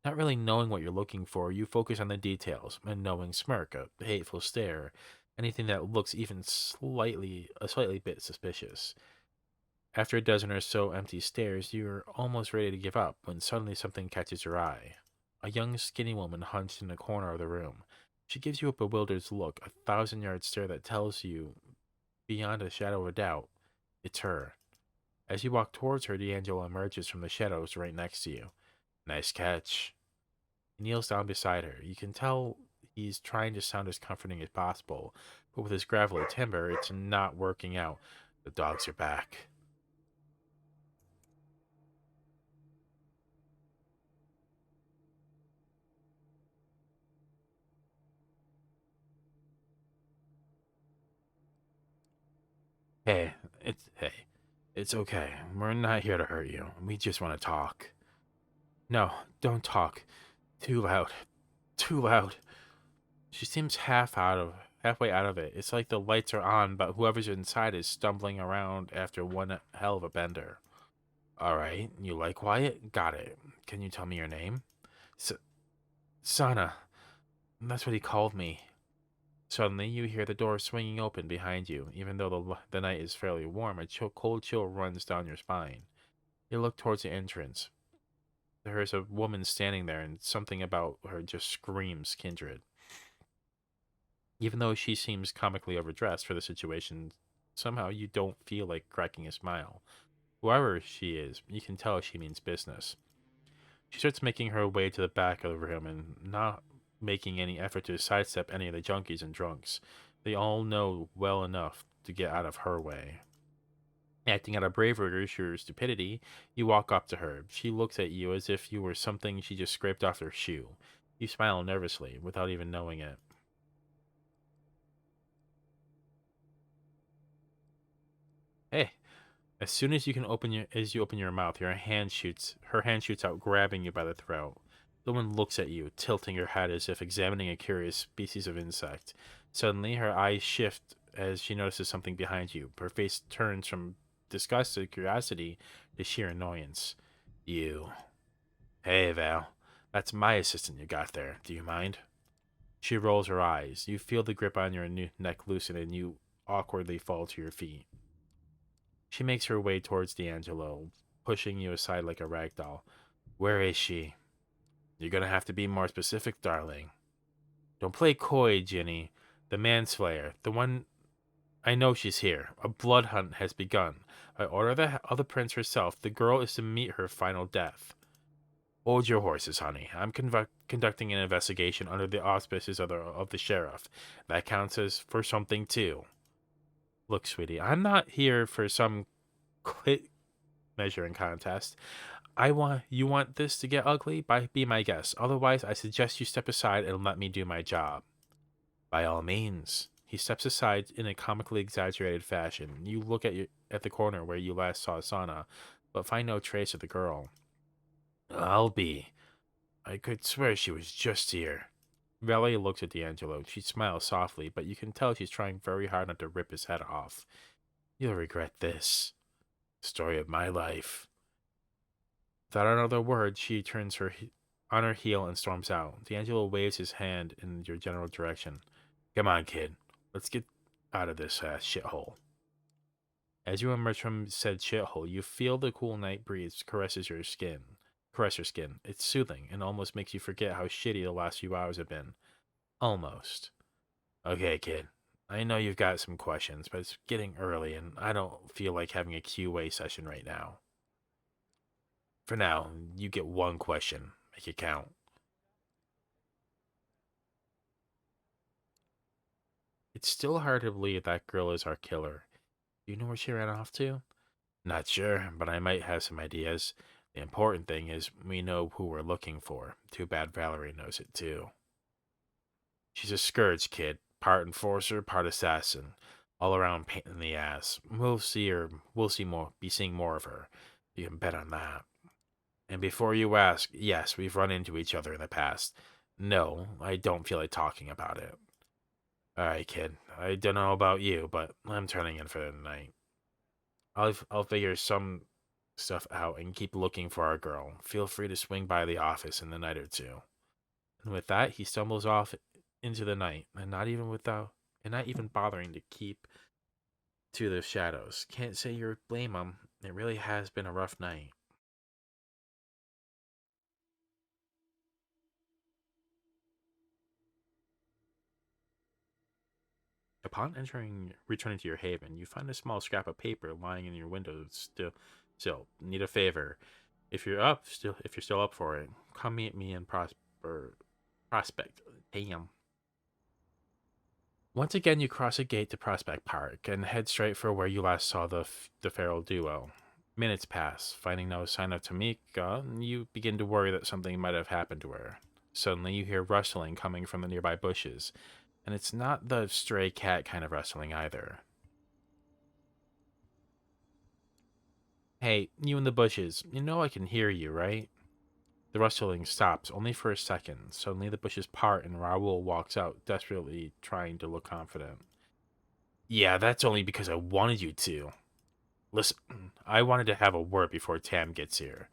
Not really knowing what you're looking for, you focus on the details, a knowing smirk, a hateful stare, anything that looks even a slightly bit suspicious. After a dozen or so empty stares, you're almost ready to give up when suddenly something catches your eye. A young, skinny woman hunched in a corner of the room. She gives you a bewildered look, a thousand-yard stare that tells you, beyond a shadow of a doubt, it's her. As you walk towards her, D'Angelo emerges from the shadows right next to you. Nice catch. He kneels down beside her. You can tell he's trying to sound as comforting as possible, but with his gravelly timbre, it's not working out. The dogs are back. Hey, it's okay. We're not here to hurt you. We just want to talk. No, don't talk. Too loud. Too loud. She seems halfway out of it. It's like the lights are on, but whoever's inside is stumbling around after one hell of a bender. All right, you like quiet? Got it. Can you tell me your name? S- Sana. That's what he called me. Suddenly, you hear the door swinging open behind you. Even though the night is fairly warm, a cold chill runs down your spine. You look towards the entrance. There's a woman standing there, and something about her just screams kindred. Even though she seems comically overdressed for the situation, somehow you don't feel like cracking a smile. Whoever she is, you can tell she means business. She starts making her way to the back of the room and not making any effort to sidestep any of the junkies and drunks. They all know well enough to get out of her way. Acting out of bravery or sheer stupidity, you walk up to her. She looks at you as if you were something she just scraped off her shoe. You smile nervously, without even knowing it. Hey, as soon as you open your mouth, her hand shoots out, grabbing you by the throat. The woman looks at you, tilting her head as if examining a curious species of insect. Suddenly, her eyes shift as she notices something behind you. Her face turns from disgust to curiosity to sheer annoyance. You. Hey, Val. That's my assistant you got there. Do you mind? She rolls her eyes. You feel the grip on your neck loosen and you awkwardly fall to your feet. She makes her way towards D'Angelo, pushing you aside like a rag doll. Where is she? You're gonna have to be more specific, darling. Don't play coy, Ginny. The manslayer, the one. I know she's here. A blood hunt has begun. By order of the prince herself, the girl is to meet her final death. Hold your horses, honey. I'm conducting an investigation under the auspices of the sheriff. That counts as for something, too. Look, sweetie, I'm not here for some clit measuring contest. You want this to get ugly? Be my guest. Otherwise, I suggest you step aside and let me do my job. By all means. He steps aside in a comically exaggerated fashion. You look at the corner where you last saw Sana, but find no trace of the girl. I'll be. I could swear she was just here. Valet looks at D'Angelo. She smiles softly, but you can tell she's trying very hard not to rip his head off. You'll regret this. Story of my life. Without another word, she turns on her heel and storms out. D'Angelo waves his hand in your general direction. Come on, kid. Let's get out of this shithole. As you emerge from said shithole, you feel the cool night breeze caress your skin. It's soothing and almost makes you forget how shitty the last few hours have been. Almost. Okay, kid. I know you've got some questions, but it's getting early and I don't feel like having a QA session right now. For now, you get one question. Make it count. It's still hard to believe that girl is our killer. Do you know where she ran off to? Not sure, but I might have some ideas. The important thing is we know who we're looking for. Too bad Valerie knows it too. She's a scourge kid, part enforcer, part assassin, all around pain in the ass. We'll see more, be seeing more of her. You can bet on that. And before you ask, yes, we've run into each other in the past. No, I don't feel like talking about it. All right, kid. I don't know about you, but I'm turning in for the night. I'll figure some stuff out and keep looking for our girl. Feel free to swing by the office in the night or two. And with that, he stumbles off into the night, and not even bothering to keep to the shadows. Can't say you blame him. It really has been a rough night. Upon returning to your haven, you find a small scrap of paper lying in your window still. Need a favor. If you're still up for it, come meet me in Prospect. Damn. Once again, you cross a gate to Prospect Park and head straight for where you last saw the feral duo. Minutes pass. Finding no sign of Tamika, you begin to worry that something might have happened to her. Suddenly, you hear rustling coming from the nearby bushes, and it's not the stray cat kind of rustling either. Hey, you in the bushes. You know I can hear you, right? The rustling stops, only for a second. Suddenly the bushes part and Raoul walks out, desperately trying to look confident. Yeah, that's only because I wanted you to. Listen, I wanted to have a word before Tam gets here.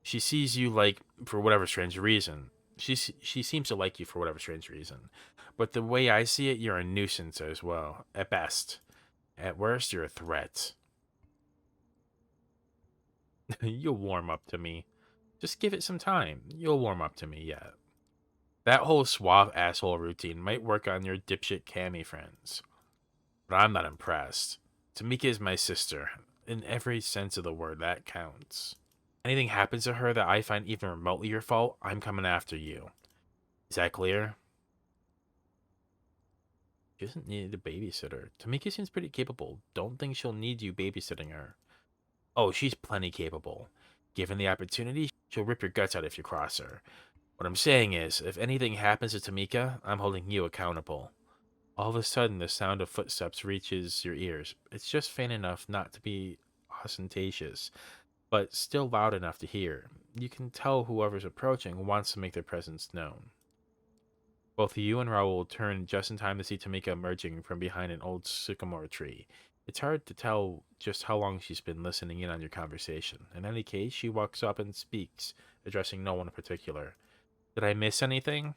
She sees you like for whatever strange reason. She seems to like you for whatever strange reason. But the way I see it, you're a nuisance as well. At best. At worst, you're a threat. You'll warm up to me. Just give it some time. You'll warm up to me yet. That whole suave asshole routine might work on your dipshit cami friends. But I'm not impressed. Tamika is my sister. In every sense of the word, that counts. Anything happens to her that I find even remotely your fault, I'm coming after you. Is that clear? She doesn't need a babysitter. Tamika seems pretty capable. Don't think she'll need you babysitting her. Oh, she's plenty capable. Given the opportunity, she'll rip your guts out if you cross her. What I'm saying is, if anything happens to Tamika, I'm holding you accountable. All of a sudden, the sound of footsteps reaches your ears. It's just faint enough not to be ostentatious, but still loud enough to hear. You can tell whoever's approaching wants to make their presence known. Both you and Raoul turn just in time to see Tamika emerging from behind an old sycamore tree. It's hard to tell just how long she's been listening in on your conversation. In any case, she walks up and speaks, addressing no one in particular. Did I miss anything?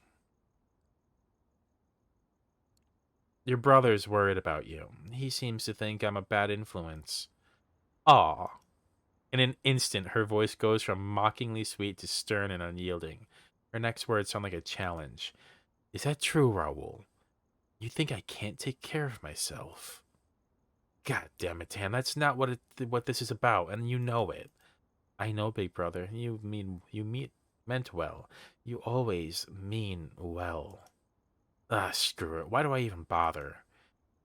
Your brother's worried about you. He seems to think I'm a bad influence. Aw. In an instant, her voice goes from mockingly sweet to stern and unyielding. Her next words sound like a challenge. Is that true, Raoul? You think I can't take care of myself? God damn it, Tam, that's not what this is about, and you know it. I know, big brother. You meant well. You always mean well. Ah, screw it. Why do I even bother?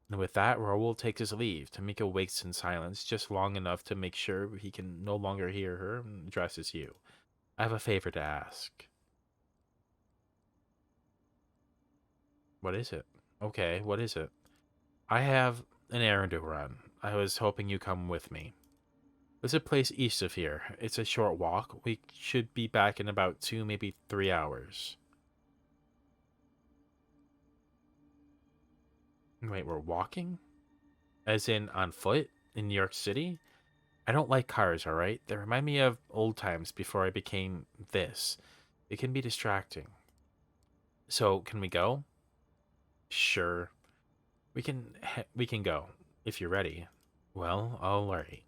And with that, Raoul takes his leave. Tamika waits in silence just long enough to make sure he can no longer hear her and addresses you. I have a favor to ask. What is it? Okay, what is it? I have an errand to run. I was hoping you come with me. There's a place east of here. It's a short walk. We should be back in about 2, maybe 3 hours. Wait, we're walking? As in on foot? In New York City? I don't like cars, alright? They remind me of old times before I became this. It can be distracting. So, can we go? Sure. We can go if you're ready. Well, alright.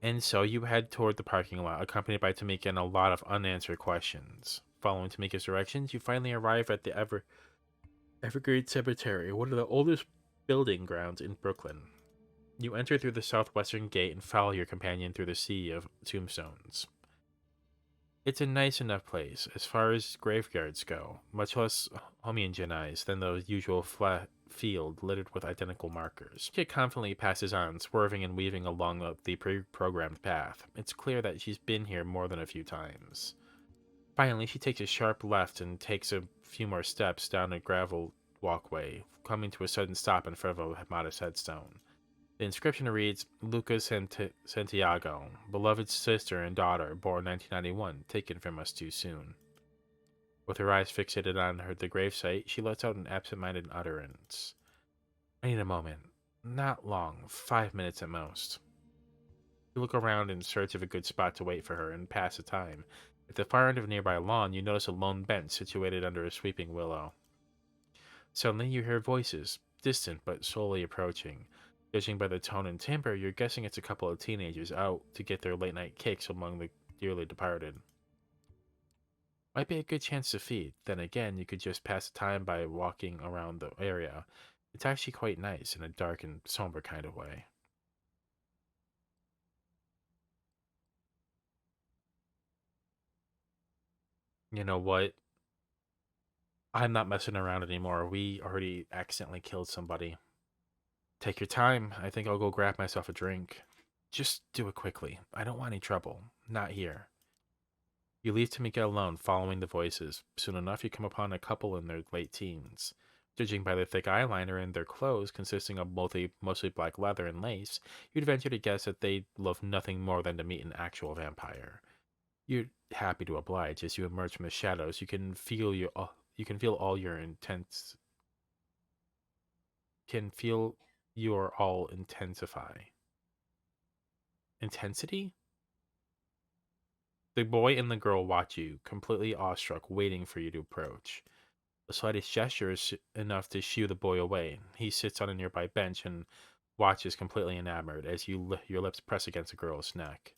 And so you head toward the parking lot, accompanied by Tamika and a lot of unanswered questions. Following Tamika's directions, you finally arrive at the Evergreen Cemetery, one of the oldest building grounds in Brooklyn. You enter through the southwestern gate and follow your companion through the sea of tombstones. It's a nice enough place, as far as graveyards go, much less homogenized than the usual flat field littered with identical markers. She confidently passes on, swerving and weaving along the pre-programmed path. It's clear that she's been here more than a few times. Finally, she takes a sharp left and takes a few more steps down a gravel walkway, coming to a sudden stop in front of a modest headstone. The inscription reads, Lucas Santiago, beloved sister and daughter, born 1991, taken from us too soon. With her eyes fixated on the gravesite, she lets out an absent-minded utterance. I need a moment. Not long, 5 minutes at most. You look around in search of a good spot to wait for her and pass the time. At the far end of a nearby lawn, you notice a lone bench situated under a sweeping willow. Suddenly, you hear voices, distant but slowly approaching. Judging by the tone and timbre, you're guessing it's a couple of teenagers out to get their late night kicks among the dearly departed. Might be a good chance to feed. Then again, you could just pass the time by walking around the area. It's actually quite nice in a dark and somber kind of way. You know what? I'm not messing around anymore. We already accidentally killed somebody. Take your time. I think I'll go grab myself a drink. Just do it quickly. I don't want any trouble. Not here. You leave Tamika alone, following the voices. Soon enough, you come upon a couple in their late teens. Judging by the thick eyeliner and their clothes, consisting of mostly black leather and lace, you'd venture to guess that they love nothing more than to meet an actual vampire. You're happy to oblige as you emerge from the shadows. You can feel all your intense can feel your all intensify. Intensity? The boy and the girl watch you, completely awestruck, waiting for you to approach. The slightest gesture is enough to shoo the boy away. He sits on a nearby bench and watches completely enamored as your lips press against the girl's neck.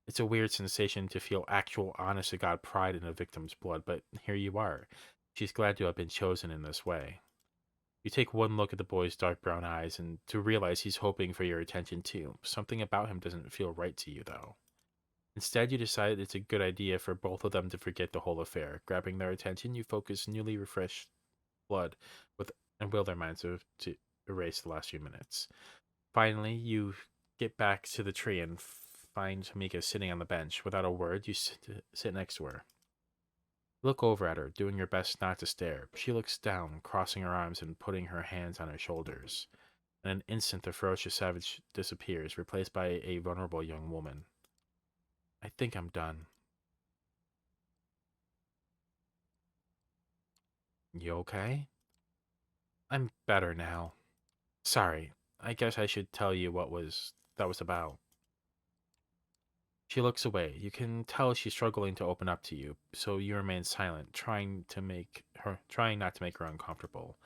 It's a weird sensation to feel actual, honest to God pride in a victim's blood, but here you are. She's glad to have been chosen in this way. You take one look at the boy's dark brown eyes and to realize he's hoping for your attention too. Something about him doesn't feel right to you, though. Instead, you decide it's a good idea for both of them to forget the whole affair. Grabbing their attention, you focus newly refreshed blood with and will their minds to erase the last few minutes. Finally, you get back to the tree and find Tamika sitting on the bench. Without a word, you sit next to her. Look over at her, doing your best not to stare. She looks down, crossing her arms and putting her hands on her shoulders. In an instant, the ferocious savage disappears, replaced by a vulnerable young woman. I think I'm done. You okay? I'm better now. Sorry, I guess I should tell you that was about. She looks away. You can tell she's struggling to open up to you, so you remain silent, trying not to make her uncomfortable.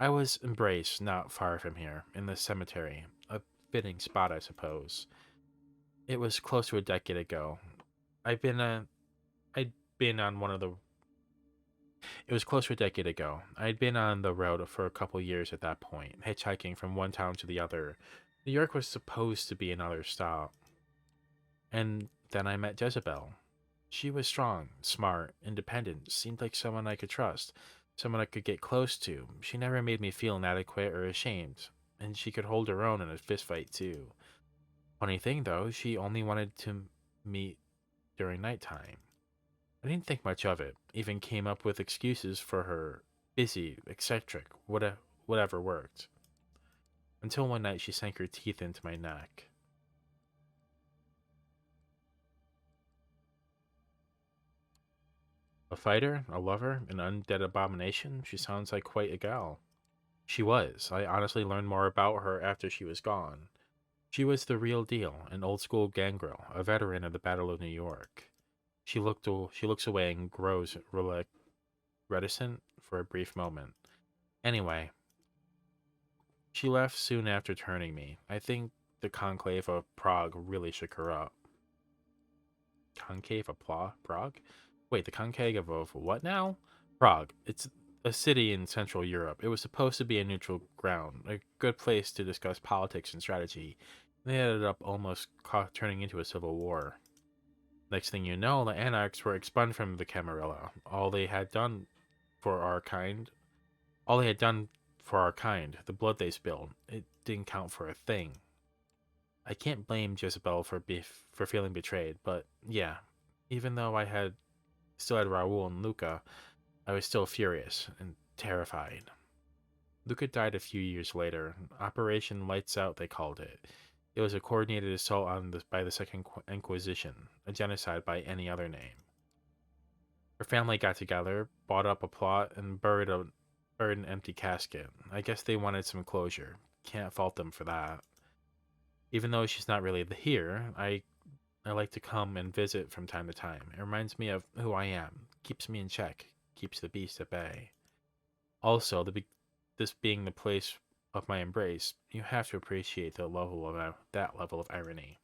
I was embraced not far from here, in the cemetery. A fitting spot, I suppose. It was close to a decade ago. I'd been a I'd been on one of the It was close to a decade ago. I'd been on the road for a couple years at that point, hitchhiking from one town to the other. New York was supposed to be another stop. And then I met Jezebel. She was strong, smart, independent, seemed like someone I could trust, someone I could get close to. She never made me feel inadequate or ashamed, and she could hold her own in a fistfight too. Funny thing though, she only wanted to meet during nighttime. I didn't think much of it, even came up with excuses for her busy, eccentric, whatever worked. Until one night she sank her teeth into my neck. A fighter, a lover, an undead abomination? She sounds like quite a gal. She was. I honestly learned more about her after she was gone. She was the real deal, an old school gangrel, a veteran of the Battle of New York. She looks away and grows reticent for a brief moment. Anyway, she left soon after turning me. I think the conclave of Prague really shook her up. Concave of Prague? Wait, the concave of what now? Prague. It's a city in Central Europe. It was supposed to be a neutral ground, a good place to discuss politics and strategy. They ended up almost turning into a civil war. Next thing you know, the anarchs were expunged from the Camarilla. For our kind, all they had done for our kind, the blood they spilled, it didn't count for a thing. I can't blame Jezebel for feeling betrayed, but yeah, even though still had Raoul and Luca, I was still furious and terrified. Luca died a few years later. Operation Lights Out, they called it. It was a coordinated assault by the Second Inquisition, a genocide by any other name. Her family got together, bought up a plot, and buried an empty casket. I guess they wanted some closure. Can't fault them for that. Even though she's not really here, I like to come and visit from time to time. It reminds me of who I am, keeps me in check, keeps the beast at bay. Also, this being the place of my embrace, you have to appreciate that level of irony.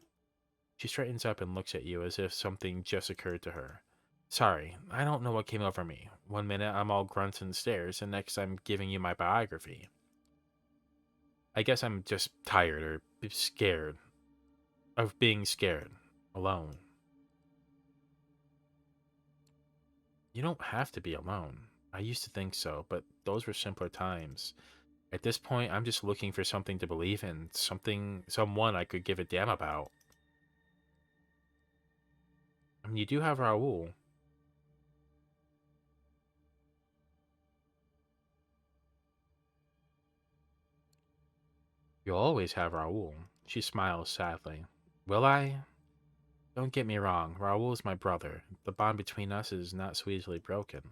She straightens up and looks at you as if something just occurred to her. Sorry, I don't know what came over me. One minute I'm all grunts and stares, and next I'm giving you my biography. I guess I'm just tired or scared of being scared, alone. You don't have to be alone. I used to think so, but those were simpler times. At this point, I'm just looking for something to believe in, someone I could give a damn about. I mean, you do have Raoul. You'll always have Raoul. She smiles sadly. Will I? Don't get me wrong, Raoul is my brother. The bond between us is not so easily broken.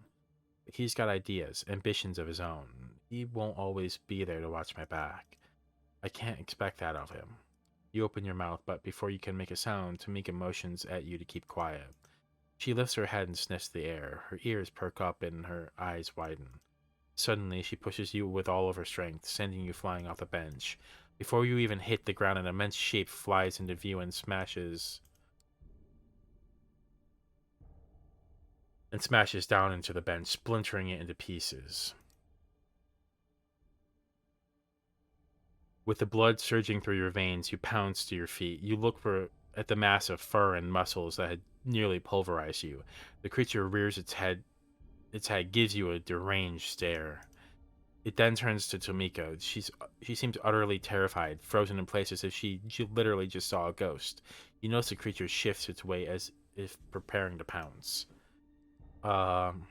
He's got ideas, ambitions of his own. He won't always be there to watch my back. I can't expect that of him. You open your mouth, but before you can make a sound, Tamika motions at you to keep quiet. She lifts her head and sniffs the air. Her ears perk up and her eyes widen. Suddenly, she pushes you with all of her strength, sending you flying off the bench. Before you even hit the ground, an immense shape flies into view and smashes down into the bench, splintering it into pieces. With the blood surging through your veins, you pounce to your feet. You look at the mass of fur and muscles that had nearly pulverized you. The creature rears its head. Its head gives you a deranged stare. It then turns to Tomika. She seems utterly terrified, frozen in place as if she literally just saw a ghost. You notice the creature shifts its weight as if preparing to pounce. Um,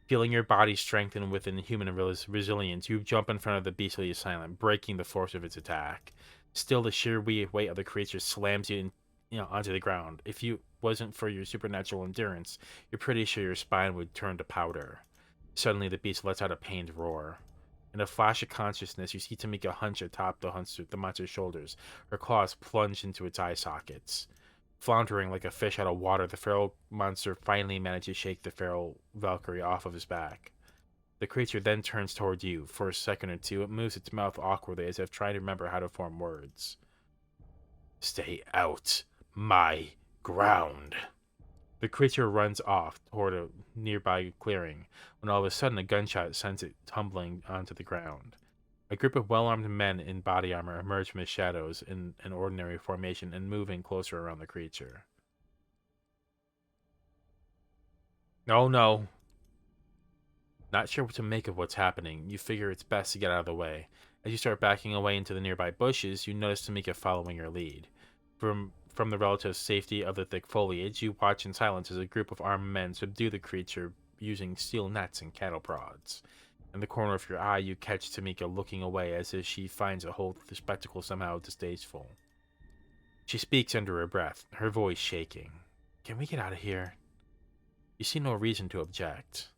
Feeling your body strengthen with inhuman resilience, you jump in front of the beastly assailant, breaking the force of its attack. Still, the sheer weight of the creature slams you onto the ground. If you wasn't for your supernatural endurance, you're pretty sure your spine would turn to powder. Suddenly, the beast lets out a pained roar. In a flash of consciousness, you see Tamika hunch atop the monster's shoulders, her claws plunge into its eye sockets. Floundering like a fish out of water, the feral monster finally manages to shake the feral Valkyrie off of his back. The creature then turns toward you. For a second or two, it moves its mouth awkwardly as if trying to remember how to form words. Stay out my ground. The creature runs off toward a nearby clearing, when all of a sudden a gunshot sends it tumbling onto the ground. A group of well-armed men in body armor emerge from the shadows in an ordinary formation and move in closer around the creature. Oh no. Not sure what to make of what's happening, you figure it's best to get out of the way. As you start backing away into the nearby bushes, you notice Tamika following your lead. From the relative safety of the thick foliage, you watch in silence as a group of armed men subdue the creature using steel nets and cattle prods. In the corner of your eye, you catch Tamika looking away as if she finds the spectacle somehow distasteful. She speaks under her breath, her voice shaking. Can we get out of here? You see no reason to object.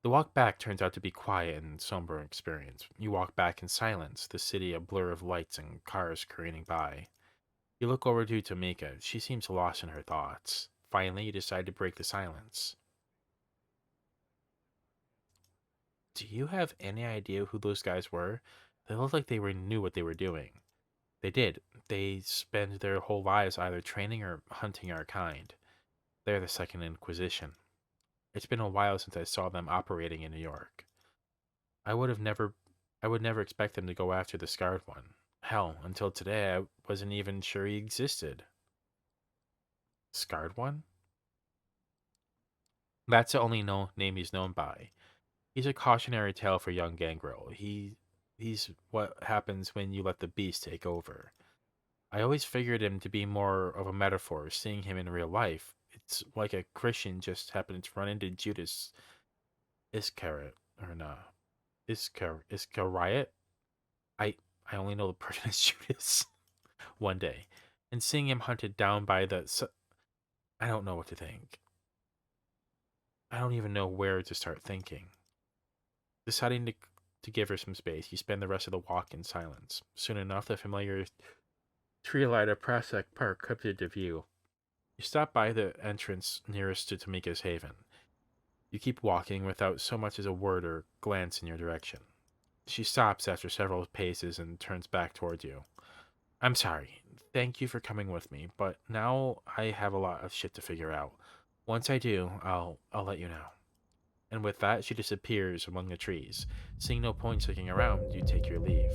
The walk back turns out to be quiet and somber experience. You walk back in silence, the city a blur of lights and cars careening by. You look over to Tamika. She seems lost in her thoughts. Finally, you decide to break the silence. Do you have any idea who those guys were? They looked like knew what they were doing. They did. They spend their whole lives either training or hunting our kind. They're the Second Inquisition. It's been a while since I saw them operating in New York. I would have never I would never expect them to go after the scarred one. Hell, until today I wasn't even sure he existed. Scarred one? That's the only name he's known by. He's a cautionary tale for young Gangrel. He's what happens when you let the beast take over. I always figured him to be more of a metaphor, seeing him in real life. It's like a Christian just happened to run into Judas Iscariot, or no, Iscariot? I I only know the person as Judas. One day, and seeing him hunted down by I don't know what to think. I don't even know where to start thinking. Deciding to give her some space, you spend the rest of the walk in silence. Soon enough, the familiar tree light of Prospect Park comes into view. You stop by the entrance nearest to Tamika's haven. You keep walking without so much as a word or glance in your direction. She stops after several paces and turns back toward you. I'm sorry. Thank you for coming with me, but now I have a lot of shit to figure out. Once I do, I'll let you know. And with that, she disappears among the trees. Seeing no point sticking around, you take your leave.